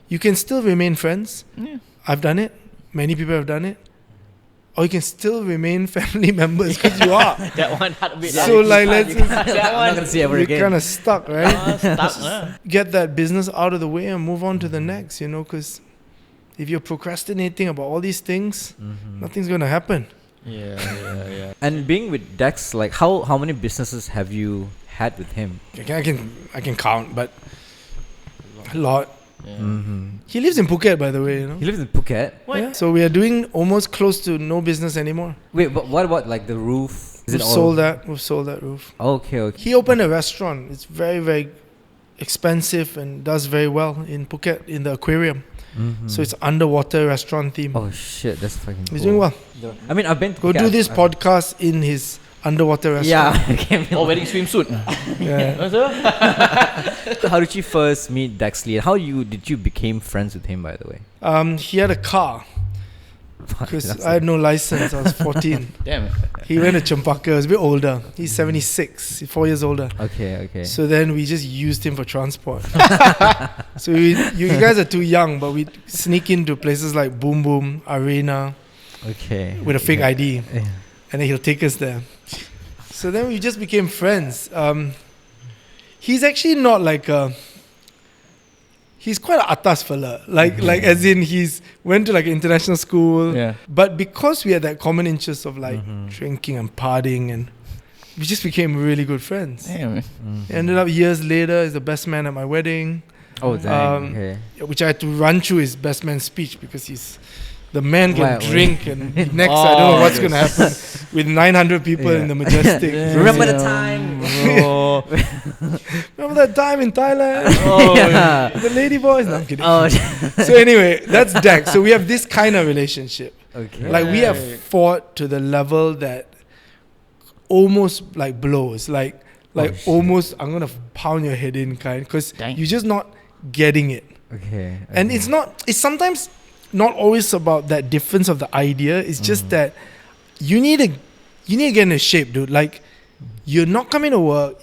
you can still remain friends. Yeah. I've done it. Many people have done it. Or you can still remain family members because you are. That one had a bit. So let's I'm not gonna see ever you're again. kind of stuck, right? Get that business out of the way and move on to the next, because if you're procrastinating about all these things, nothing's gonna happen. Yeah. And being with Dex, like how many businesses have you had with him? I can count, but a lot. Yeah. He lives in Phuket, by the way. He lives in Phuket. What? Yeah. So we are doing almost close to no business anymore. Wait, but what about like the roof? We've sold that roof. Okay. He opened a restaurant. It's very, very expensive and does very well in Phuket in the aquarium. So it's underwater restaurant theme. Oh shit, that's fucking cool. He's doing well. I mean, I've been to Go do this podcast in his underwater restaurant. Yeah. Wedding swimsuit. Yeah. So how did you first meet Dexley? And how did you became friends with him, by the way? He had a car because I had no license. I was 14. Damn it. He went to Champaka. He was a bit older. He's 76. He's 4 years older. Okay. So then we just used him for transport. So you guys are too young, but we sneak into places like Boom Boom, Arena. Okay. With a fake ID. Yeah. And then he'll take us there. So then we just became friends. He's actually not like he's quite an atas fella. Like as in he's went to like international school. Yeah. But because we had that common interest of like drinking and partying, and we just became really good friends. Damn. Ended up years later as the best man at my wedding. Oh, dang. Okay. Which I had to run through his best man speech because the man can Wow. drink and next I don't know what's going to happen with 900 people in the Majestic. Remember the time? Remember that time in Thailand? Yeah. The lady boys? No, I'm kidding. Oh, So anyway, that's Dex. So we have this kind of relationship. okay. Like we have fought to the level that almost like blows. Like almost I'm going to pound your head in kind because you're just not getting it. Okay. And it's sometimes not always about that difference of the idea. It's just that you need to get in a shape, dude. Like you're not coming to work.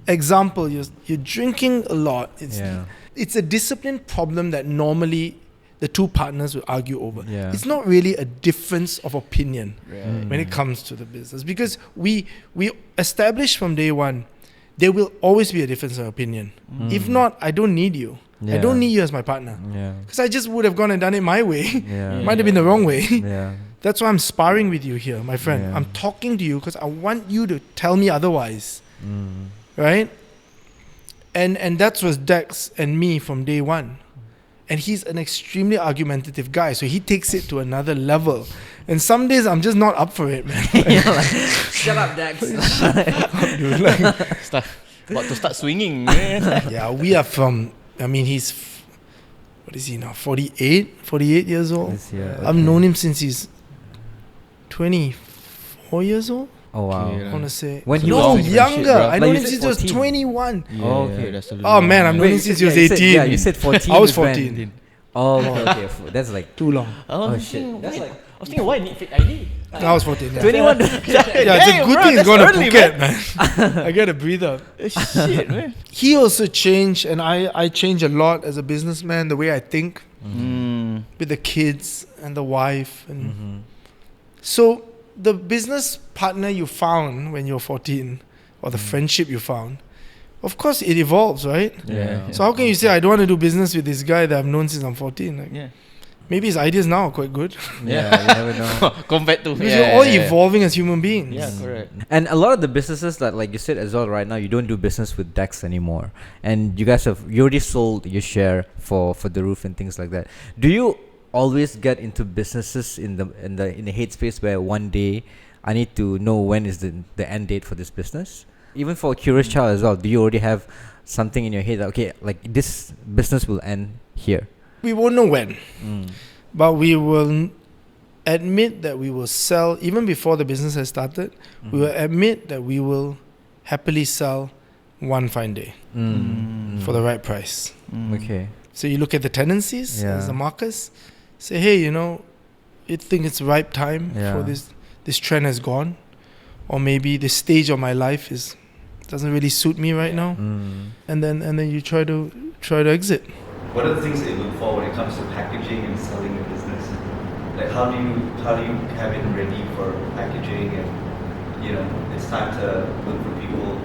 Example, you're drinking a lot. It's a discipline problem that normally the two partners will argue over. Yeah. It's not really a difference of opinion when it comes to the business because we established from day one there will always be a difference of opinion. If not, I don't need you. I don't need you as my partner. Because I just would have gone and done it my way. Might have been the wrong way. That's why I'm sparring with you here, my friend. I'm talking to you because I want you to tell me otherwise. Right? And that was Dex and me from day one. And he's an extremely argumentative guy. So he takes it to another level. And some days I'm just not up for it, man. Shut up, Dax. Dude, like, About to start swinging. Man. yeah, we are from. I mean, what is he now? 48 years old. This year, I've known him since he's 24 years old. Oh wow. Okay, I want to say. When he no, was younger. bro. I Like know you him said since he was 14. 21. Oh, okay. That's a little Oh man, I'm Wait, knowing him since he you was said- 18. yeah, you said 14. I was with Ben. 14. Oh, okay. That's like Too long. oh shit. That's like I was thinking, why need fake ID? I was 14. Yeah. 21. Yeah, it's a good thing he's gonna Phuket, man. I get a breather. Shit, man. He also changed, and I changed a lot as a businessman. The way I think with the kids and the wife, and so the business partner you found when you were 14, or the friendship you found, of course it evolves, right? Yeah. So how can you say I don't want to do business with this guy that I've known since I'm 14? Like, Yeah. maybe his ideas now are quite good. Yeah, you never know. Compared to Because you're all evolving as human beings. Yeah, correct. And a lot of the businesses that, like you said as well, right now you don't do business with Dex anymore, and you already sold your share for the roof and things like that. Do you always get into businesses in the headspace where one day I need to know when is the end date for this business? Even for a curious child as well, do you already have something in your head that, okay, like this business will end here? We won't know when, but we will admit that we will sell even before the business has started. We will admit that we will happily sell one fine day for the right price. Okay. So you look at the tendencies Yeah. as the markers, say, hey, you think it's ripe time for Yeah. this trend has gone, or maybe this stage of my life doesn't really suit me right now, and then you try to exit. What are the things that you look for when it comes to packaging and selling a business? Like how do you have it ready for packaging and it's time to look for people?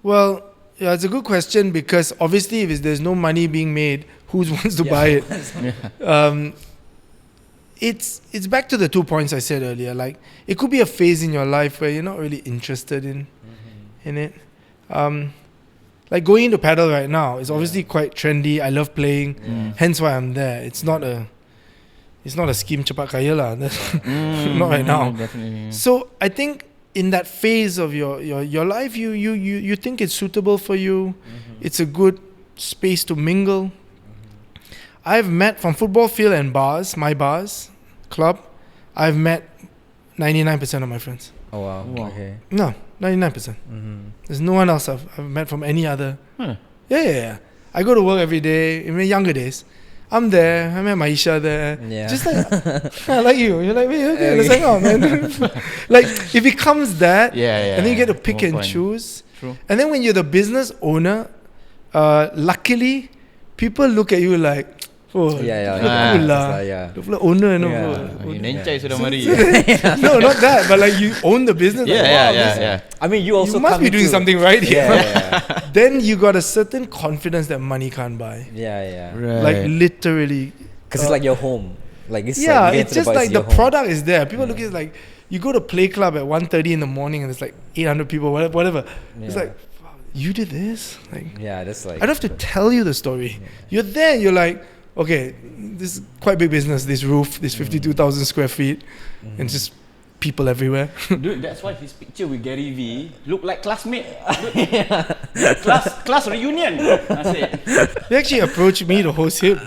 Well, yeah, it's a good question because obviously if there's no money being made, who wants to buy it? It's back to the 2 points I said earlier. Like it could be a phase in your life where you're not really interested in it. Like going into paddle right now is obviously quite trendy. I love playing, hence why I'm there. It's not a scheme cepat kaya lah. Not right now. Definitely. So I think in that phase of your life, you think it's suitable for you. It's a good space to mingle. I've met from football field and bars, my bars, club. I've met 99% of my friends. Oh wow. Okay. No, 99%. There's no one else I've met from any other. Huh. Yeah. I go to work every day. In my younger days, I'm there. I met Maisha there. Yeah. Just like, I like you. You're like, okay, let's hang out, man. Like, it becomes that. Yeah. And then you get to pick More and fun. choose. True. And then when you're the business owner, luckily, people look at you like, oh, Yeah. lah. Yeah. The owner, You nencai sudah mari. No, not that, but like you own the business. Like, wow, this- Yeah. I mean, you also You must come be doing into- something right here. Yeah. Then you got a certain confidence that money can't buy. Yeah. Right. Like literally. Because it's like your home. Like it's Yeah, like you get it's to just buy like the your home. product is there. People look at it like you go to play club at 1:30 in the morning and it's like 800 people, whatever. It's Yeah. like, wow, you did this? Like, Yeah, that's like. I don't have to tell you the story. You're there and you're like, okay, this is quite big business, this roof, this 52,000 square feet, and just people everywhere. Dude, that's why his picture with Gary V look like classmate. class reunion. I said. They actually approached me to host him.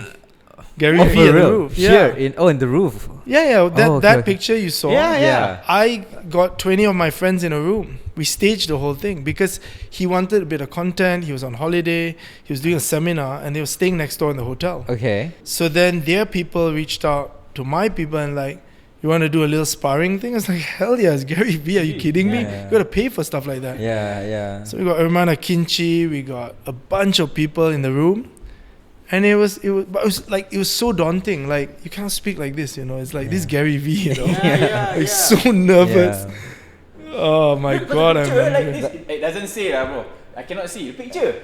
Gary Oh, V for at the real? roof. Here in the roof. Yeah. That Oh, okay. picture you saw. Yeah. I got 20 of my friends in a room. We staged the whole thing because he wanted a bit of content. He was on holiday. He was doing a seminar and they were staying next door in the hotel. Okay. So then their people reached out to my people and like, you want to do a little sparring thing? I was like, hell yeah, it's Gary V. Are you kidding me? Yeah. You got to pay for stuff like that. Yeah. So we got Hermana Kinchi. We got a bunch of people in the room. And it was so daunting. Like, you can't speak like this, It's like this Gary V, Yeah. so nervous. Yeah. Oh my God, I Picture remember. like this. It doesn't say bro. I cannot see the picture.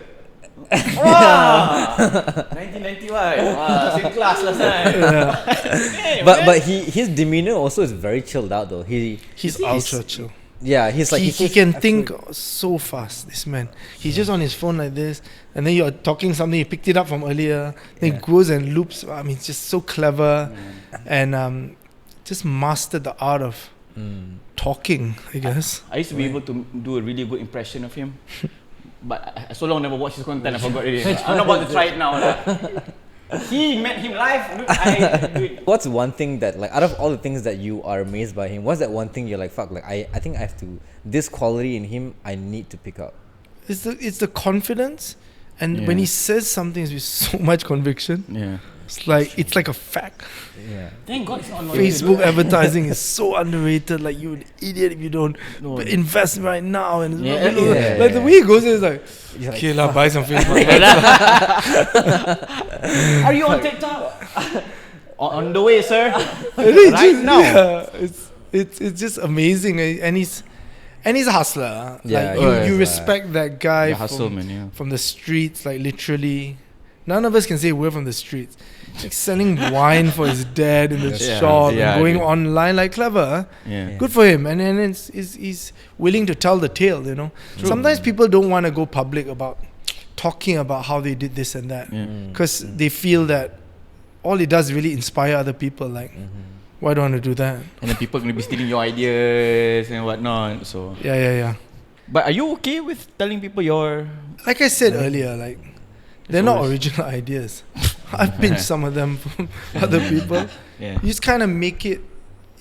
Wow. 1991. Wow, same class last time. Yeah. Hey, But man. his demeanor also is very chilled out though. He's ultra chill. Yeah, he's like he he's can just think absolute- so fast, this man. He's just on his phone like this, and then you're talking something, he picked it up from earlier, then he goes and loops. I mean, it's just so clever. And just mastered the art of talking, I guess. I used to be able to do a really good impression of him. But I so long never watched his content, I forgot already. I'm not about to try it now. He met him live. I do it. What's one thing that, like, out of all the things that you are amazed by him, what's that one thing you're like, fuck, like, I think I have to, this quality in him, I need to pick up? It's the confidence, and when he says something with so much conviction, it's like a fact. Yeah. Thank God it's not on Facebook advertising is so underrated. Like, you're an idiot if you don't invest right now. And like the way he goes is like, okay, like, buy some Facebook. Are you on TikTok? On the way, sir. Right now. Yeah, it's just amazing, and he's a hustler. Like, you respect that guy from the streets. Like, literally, none of us can say we're from the streets. Like, selling wine for his dad in the shop and going online, like, clever. Good for him. And then he's willing to tell the tale, you know. True. Sometimes people don't want to go public about talking about how they did this and that, because they feel that all it does is really inspire other people. Like, why do I want to do that? And then people are going to be stealing your ideas and whatnot. So But are you okay with telling people your... Like I said earlier, like, they're not original ideas. I've pinched some of them from other people. You just kind of make it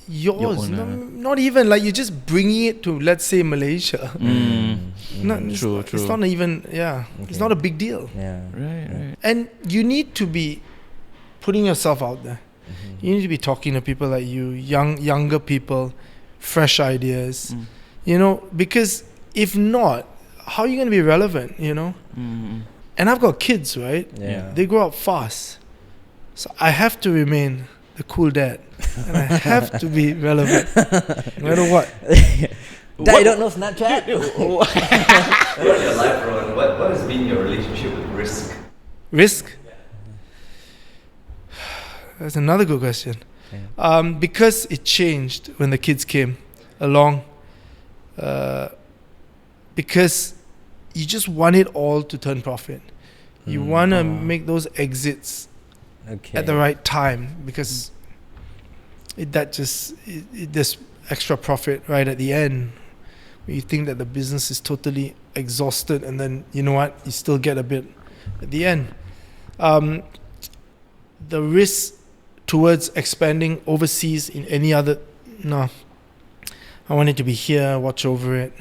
yours. Not even like you're just bringing it to, let's say, Malaysia. True. It's not even, it's not a big deal. Right. And you need to be putting yourself out there. You need to be talking to people like you, younger people, fresh ideas. You know, because if not, how are you going to be relevant, you know? And I've got kids, right? They grow up fast. So I have to remain the cool dad. And I have to be relevant, no matter what. Dad, you don't know Snapchat? What's your life, Roen? What has been your relationship with risk? Risk? That's another good question. Because it changed when the kids came along. Because you just want it all to turn profit. You want to make those exits at the right time, because there's extra profit right at the end. You think that the business is totally exhausted, and then, you know what, you still get a bit at the end. The risk towards expanding overseas in any other, no. I want it to be here, watch over it,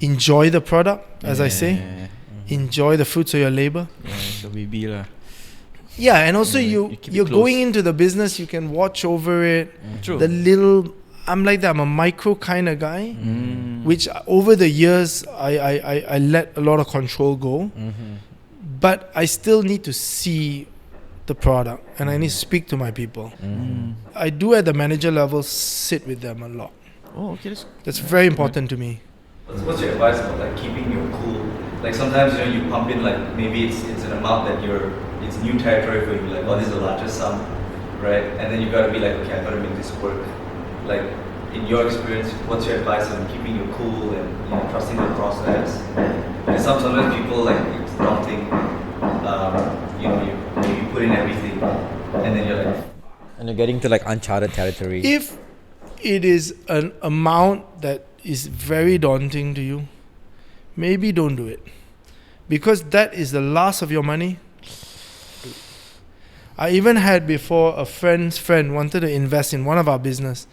enjoy the product, as I say, enjoy the fruits of your labor. So baby lah. Yeah, and also you're going into the business, you can watch over it. True. The little, I'm like that, I'm a micro kind of guy, which over the years I let a lot of control go, but I still need to see the product, and I need to speak to my people. I do at the manager level sit with them a lot. Oh, okay. That's very important to me. What's your advice about, like, keeping your cool? Like, sometimes, you know, you pump in, like, maybe it's an amount that it's new territory for you, like, oh, this is the largest sum, right? And then you gotta be like, okay, I gotta make this work. Like, in your experience, what's your advice on keeping your cool and, you know, trusting the process? And sometimes people, like, it's daunting. You know, you put in everything, and then you're like, and you're getting to, like, uncharted territory. If it is an amount that is very daunting to you, maybe don't do it, because that is the last of your money. I even had before a friend's friend wanted to invest in one of our business,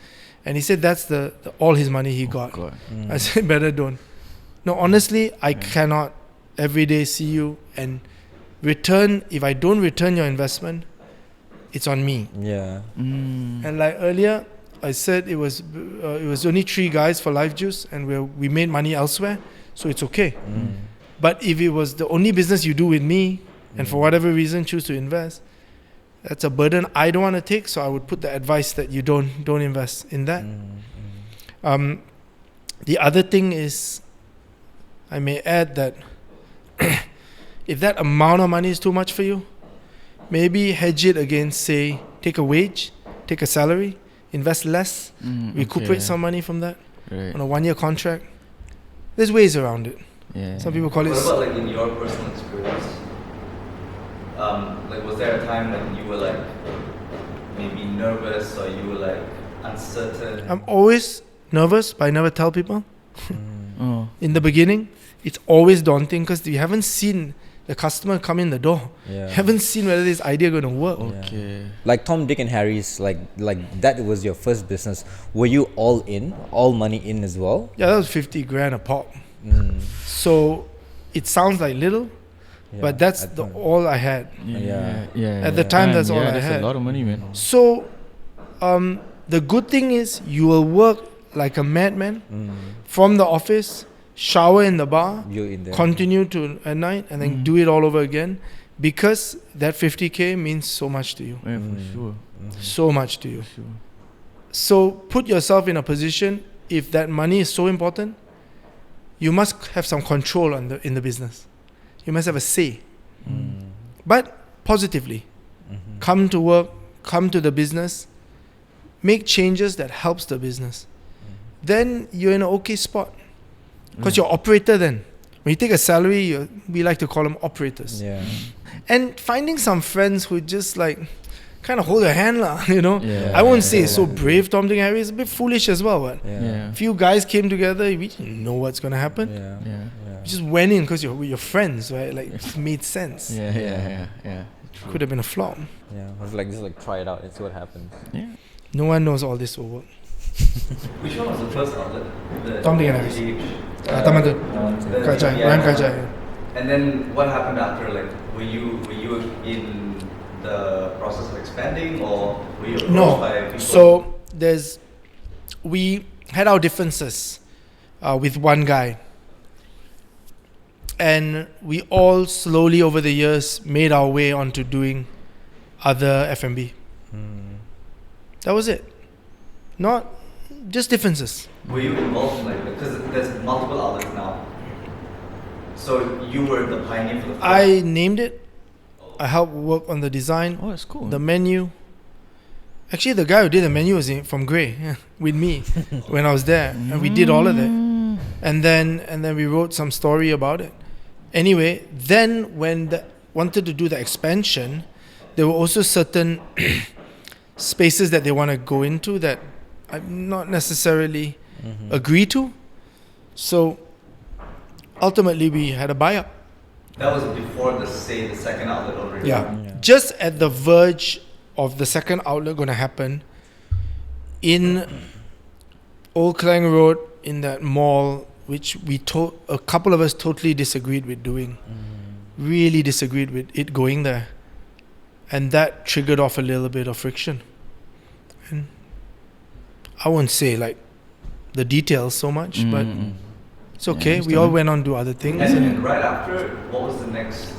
and he said that's the all his money he got. I said, better don't. No, honestly, I cannot every day see you and return. If I don't return your investment, it's on me. And like earlier, I said it was only 3 guys for Life Juice, and we made money elsewhere, so it's okay. But if it was the only business you do with me, and for whatever reason choose to invest, that's a burden I don't want to take. So I would put the advice that you don't invest in that. The other thing is, I may add that if that amount of money is too much for you, maybe hedge it against, say, take a wage, take a salary, invest less, recuperate some money from that on a 1-year contract. There's ways around it. Some people call it... What about, like, in your personal experience? Like, was there a time when you were, like, maybe nervous, or you were like, uncertain. I'm always nervous, but I never tell people. Oh. In the beginning, it's always daunting because you haven't seen the customer come in the door. Yeah. Haven't seen whether this idea going to work. Okay. Like Tom, Dick, and Harry's, like that was your first business. Were you all in, all money in as well? Yeah, that was 50 grand a pop. So it sounds like little, but that's all I had. At the time, that's all I that's had. a lot of money, man. So the good thing is you will work like a madman from the office, shower in the bar, You're in there. continue to at night, and then do it all over again, because that 50K means so much to you. Yeah, for sure. So much to you. Sure. So put yourself in a position, if that money is so important, you must have some control in the business. You must have a say. But positively. Come to work, come to the business, make changes that helps the business. Then you're in an okay spot. Because you're operator then. When you take a salary, we like to call them operators. Yeah. And finding some friends who just like kind of hold your hand, you know. Yeah. I won't say it's so brave, Tom, Dick, and Harry. It's a bit foolish as well. But Yeah. few guys came together. We didn't know what's going to happen. Yeah. Yeah. We just went in because you're with your friends, right? Like, it made sense. Yeah. Could have been a flop. Yeah. I was like, just like try it out and see what happens. Yeah. No one knows all this will work. Which one was the first outlet? The Tom, Dick, and Harry's. TH, Taman tu. the- Kajai. yeah. Roen Kajai. And then what happened after? Like, were you in the process of expanding, or were you approached by No. people? So we had our differences with one guy. And we all slowly over the years made our way onto doing other F&B. That was it. Not just differences. Were you involved in like, because there's multiple outlets now. So you were the pioneer for the first. I named it. I helped work on the design, Oh, that's cool. the menu. Actually, the guy who did the menu was from Grey with me when I was there, and we did all of that. And then we wrote some story about it. Anyway, then when wanted to do the expansion, there were also certain spaces that they want to go into that I'm not necessarily agree to. So ultimately, we had a buy-up. That was before the second outlet already. Yeah. Just at the verge of the second outlet going to happen in Old Klang Road, in that mall, which a couple of us totally disagreed with doing. Really disagreed with it going there. And that triggered off a little bit of friction. And I won't say like the details so much, but it's okay. We all went on to do other things. And right after, what was the next?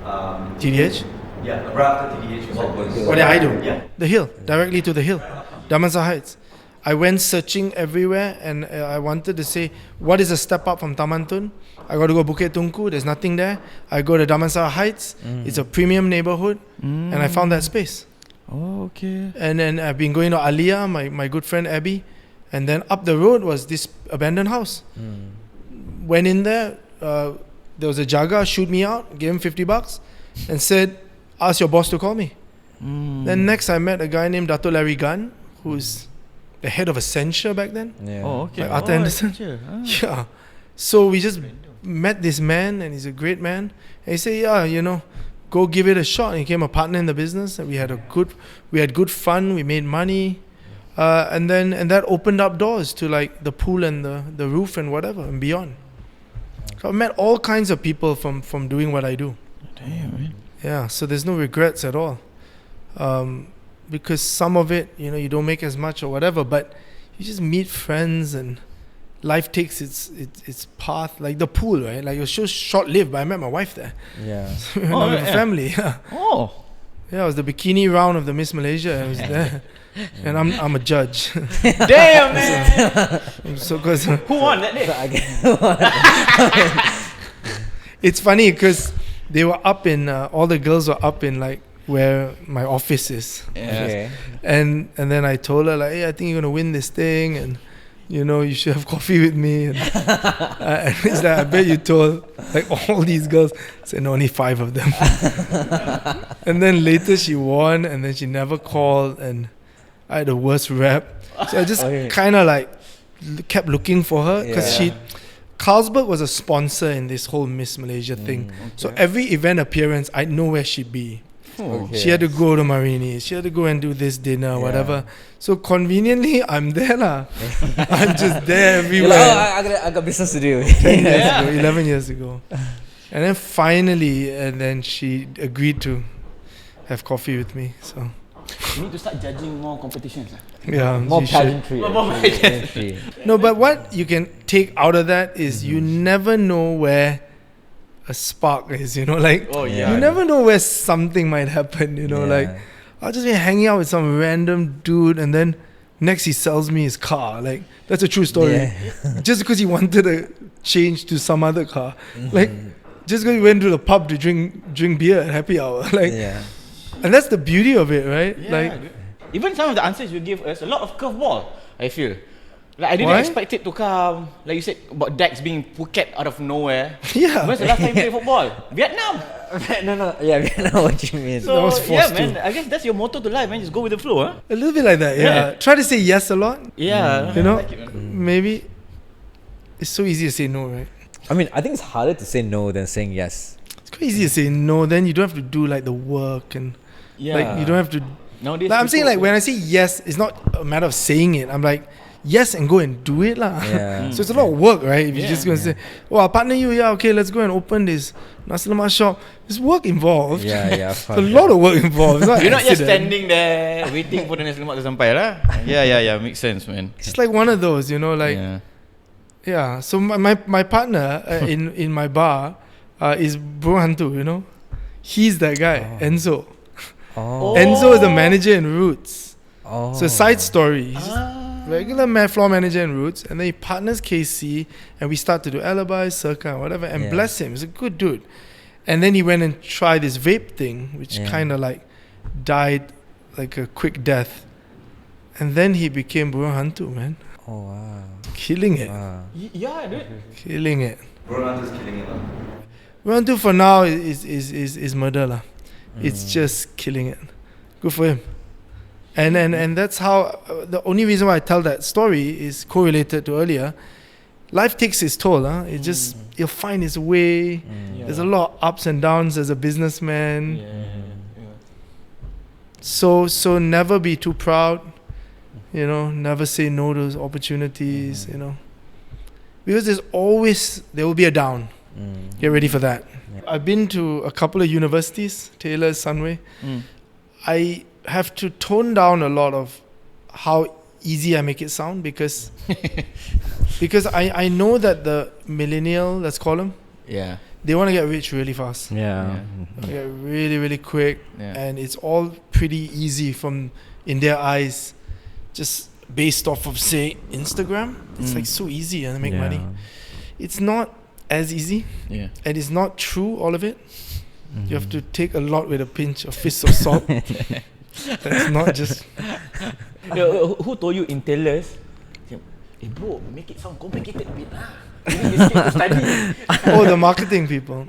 TDH? Yeah, right after TDH, what was? What did I do? Yeah. The hill, directly to the hill, Damansara Heights. I went searching everywhere, and I wanted to say, what is a step up from Taman Tun? I got to go Bukit Tungku, there's nothing there. I go to Damansara Heights, it's a premium neighborhood, and I found that space. Oh, okay. And then I've been going to Aliyah, my good friend Abby, and then up the road was this abandoned house. Went in there, there was a juggle, shoot me out, gave him $50, and said, ask your boss to call me. Then next I met a guy named Dato Larry Gunn, who's the head of Accenture back then. Yeah. Oh, okay. Like Arthur Anderson. Accenture. Yeah. So we just met this man, and he's a great man. And he said, yeah, go give it a shot. And he became a partner in the business, and we had good fun. We made money, and that opened up doors to like the pool and the roof and whatever and beyond. So I met all kinds of people from doing what I do. Damn, man. Yeah. So there's no regrets at all, because some of it, you don't make as much or whatever, but you just meet friends and life takes its path. Like the pool, right? Like it was so short-lived, but I met my wife there. Yeah. Now we have a family. Yeah. Oh. Yeah, it was the bikini round of the Miss Malaysia. I was there, and I'm a judge. Damn, man. So cause Who won that day? it's funny because they were up in all the girls were up in like where my office is, Okay. and then I told her like, hey, I think you're gonna win this thing, and you should have coffee with me. And, and it's like, I bet you told like all these girls. I said, no, only 5 of them. And then later she won, and then she never called, and I had the worst rep. So I just kind of like kept looking for her because Carlsberg was a sponsor in this whole Miss Malaysia thing. So every event appearance, I'd know where she'd be. She had to go to Marini. She had to go and do this dinner, whatever. So conveniently, I'm there lah. I'm just there everywhere. I got business to do. 11 years ago. And then finally, and then she agreed to have coffee with me. So You need to start judging more competitions. yeah, More you should. pageantry. No, but what you can take out of that is you never know where a spark is, you know, like you never know where something might happen, you know, like I'll just be hanging out with some random dude and then next he sells me his car. Like that's a true story. Just because he wanted to change to some other car. Like just because he went to the pub to drink beer at happy hour. Like and that's the beauty of it, right? Yeah, like even some of the answers you give us, a lot of curveball, I feel. Like I didn't expect it to come. Like you said about Dax being Phuket out of nowhere. Yeah. When's the last time you played football? Vietnam. No. Yeah, I know what you mean. So was forced man, I guess that's your motto to life, man. Just go with the flow, huh? a little bit like that, yeah. Try to say yes a lot. Yeah. You know, I like it, man. maybe it's so easy to say no, right? I mean, I think it's harder to say no than saying yes. It's quite easy to say no. Then you don't have to do like the work and like you don't have to. Nowadays, Like, I'm saying like when I say yes, it's not a matter of saying it. I'm like yes and go and do it lah. Yeah. So it's a lot of work, right? If you're just gonna say, "Oh, I'll partner you, okay, let's go and open this nasi lemak shop." There's work involved. Yeah. It's a lot of work involved. It's not You're not just accident. standing there waiting for the nasi lemak to sampai lah. Yeah. Makes sense, man. It's like one of those, you know, like yeah. So my partner in my bar is Bro Hantu, you know. He's that guy, Enzo. Enzo is the manager in Roots. So side story. He's just regular floor manager in Roots, and then he partners KC, and we start to do alibis, circa, and whatever. And bless him, he's a good dude. And then he went and tried this vape thing, which kind of like died like a quick death. And then he became Bro Hantu, man. Oh wow. Killing it. Yeah, dude. Killing it. Ronaldo's killing it. Bro Hantu for now is murder lah. It's just killing it. Good for him. And that's how the only reason why I tell that story is correlated to earlier. Life takes its toll, huh? It just you'll find its way. There's a lot of ups and downs as a businessman. So never be too proud. You know, never say no to opportunities, you know. Because there will be a down. Get ready for that. I've been to a couple of universities, Taylor, Sunway. I have to tone down a lot of how easy I make it sound because I know that the millennial, let's call them, they want to get rich really fast. Yeah. Get really, really quick. And it's all pretty easy in their eyes, just based off of, say, Instagram. It's like so easy to make money. It's not as easy. And it's not true, all of it. You have to take a lot with a pinch, a fist of salt. That's not just... Who told you in Taylor's? Hey bro, make it sound complicated a bit lah. You need to study. Oh, the marketing people.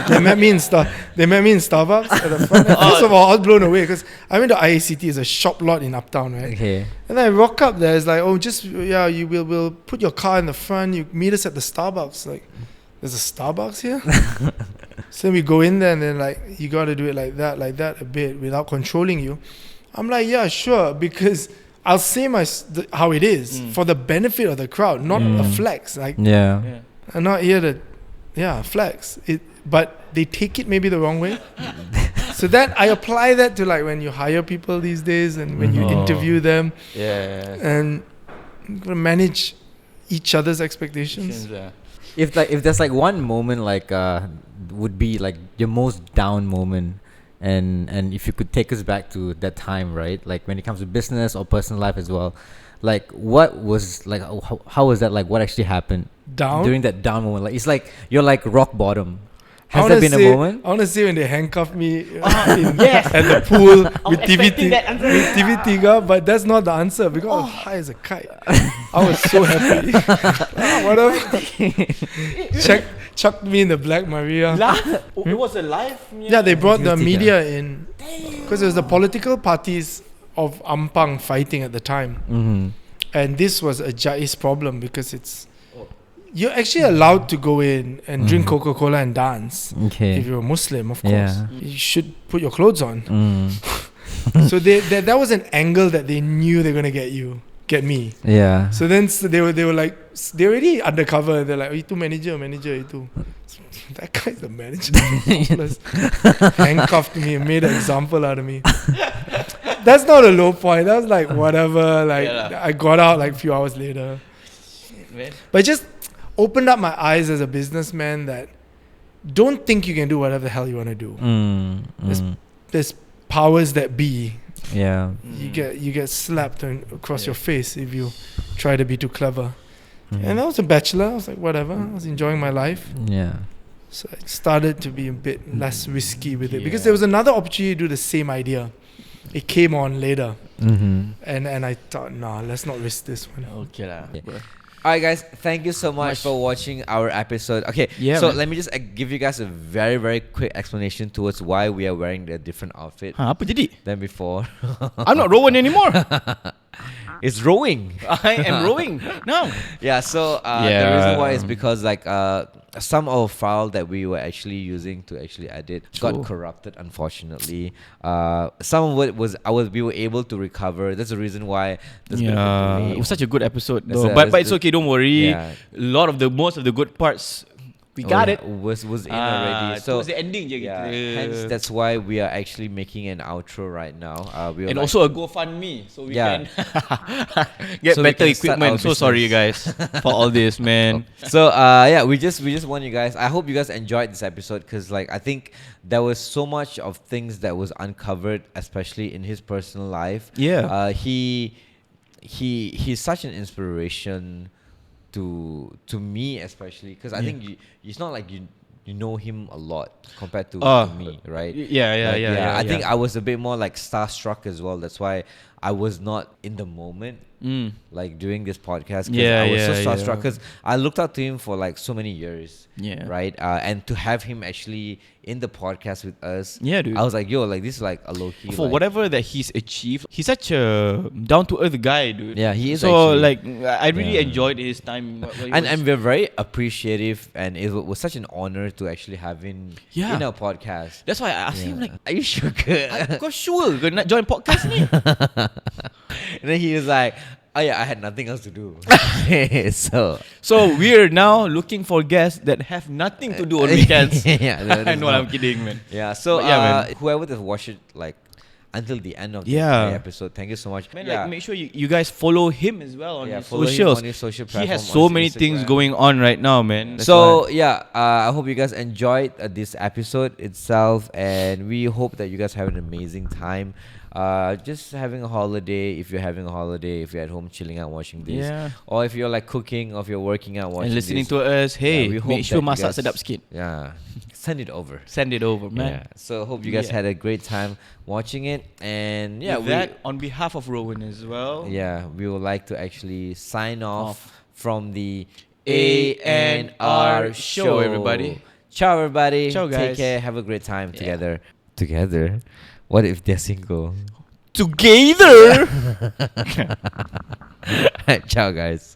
They met me in Starbucks at the front. First of all, I was blown away because I went to IACT. It's a shop lot in Uptown, right? Okay. And then I rock up there. It's like, oh, you will put your car in the front. You meet us at the Starbucks. Like, there's a Starbucks here? So we go in there and then like, you got to do it like that a bit without controlling you. I'm like, yeah, sure, because I'll say how it is for the benefit of the crowd, not a flex. Like, I'm not here to, flex. But they take it maybe the wrong way. So that I apply that to like when you hire people these days and when you interview them. And you gotta manage each other's expectations. If there's like one moment like would be like your most down moment, and if you could take us back to that time, right? Like when it comes to business or personal life as well, like what was like how was that, like what actually happened during that down moment? Like it's like you're like rock bottom. Has there been a moment? I want to say when they handcuffed me at the pool with TV, but that's not the answer because I was high as a kite. I was so happy. Whatever. Chucked me in the Black Maria. It was a live? Yeah, they brought the media in because it was the political parties of Ampang fighting at the time. Mm-hmm. And this was a Jais problem because you're actually allowed to go in and drink Coca-Cola and dance. Okay. If you're a Muslim, of course. Yeah. You should put your clothes on. Mm. So that was an angle that they knew they're going to get me. Yeah. So then they were like, they're already undercover. They're like, itu manager, itu. That guy's the manager. Handcuffed me and made an example out of me. That's not a low point. That was like whatever. Like I got out like a few hours later. But it just opened up my eyes as a businessman that don't think you can do whatever the hell you want to do. There's powers that be. Yeah. You get slapped across your face if you try to be too clever. And I was a bachelor. I was like, whatever. I was enjoying my life. Yeah. So I started to be a bit less risky with it because there was another opportunity to do the same idea. It came on later. And I thought, nah, let's not risk this one. Okay lah. Alright guys, thank you so much for watching our episode. Okay, so let me just give you guys a very very quick explanation towards why we are wearing a different outfit Apa jadi? than before. I'm not Roen anymore. It's rowing. I am rowing now. Yeah, so the reason why is because like some of our file that we were actually using to actually edit got corrupted, unfortunately. Some of it we were able to recover. That's the reason why there's been a delay. It was such a good episode though. But it's okay, don't worry. Yeah. Most of the good parts we got it. Was in already. So towards the ending je yeah, gitu. hence that's why we are actually making an outro right now. And also a GoFundMe so we can get So we better can start our equipment. So sorry you guys for all this, man. So we just want you guys. I hope you guys enjoyed this episode because like I think there was so much of things that was uncovered, especially in his personal life. Yeah. He's such an inspiration to me, especially because I think it's not like you know him a lot compared to me, right? Yeah. I think I was a bit more like starstruck as well. That's why I was not in the moment, like doing this podcast. I was so starstruck because I looked up to him for like so many years. Yeah. Right. And to have him actually in the podcast with us, dude. I was like, yo, like this is like a low key. For whatever that he's achieved, he's such a down to earth guy, dude. Yeah, he is. So actually. like, I really enjoyed his time. And we're very appreciative, and it was such an honor to actually have him in our podcast. That's why I asked him like, are you sure? kau sure kau nak join podcast ni? And then he was like, oh yeah, I had nothing else to do. So we're now looking for guests that have nothing to do on weekends. I know, I'm kidding, man. Yeah, so man. whoever has watched it like until the end of the episode, thank you so much. Man, like make sure you guys follow him as well on his follow socials. him on his social platform. He has so many things going on right now, man. That's so I hope you guys enjoyed this episode itself, and we hope that you guys have an amazing time. Just having a holiday, if you're having a holiday, if you're at home chilling out watching this, or if you're like cooking, or if you're working out watching and listening this, to us, hey, we hope make sure that you masak guys- sedap sikit. Yeah, send it over. Send it over, man. Yeah. So hope you guys had a great time watching it, and With that, on behalf of Roen as well. we would like to actually sign off from the ANR show. Everybody. Ciao, everybody. Ciao, Take guys. care. Have a great time together. Together. What if they're single? Together. Ciao, guys.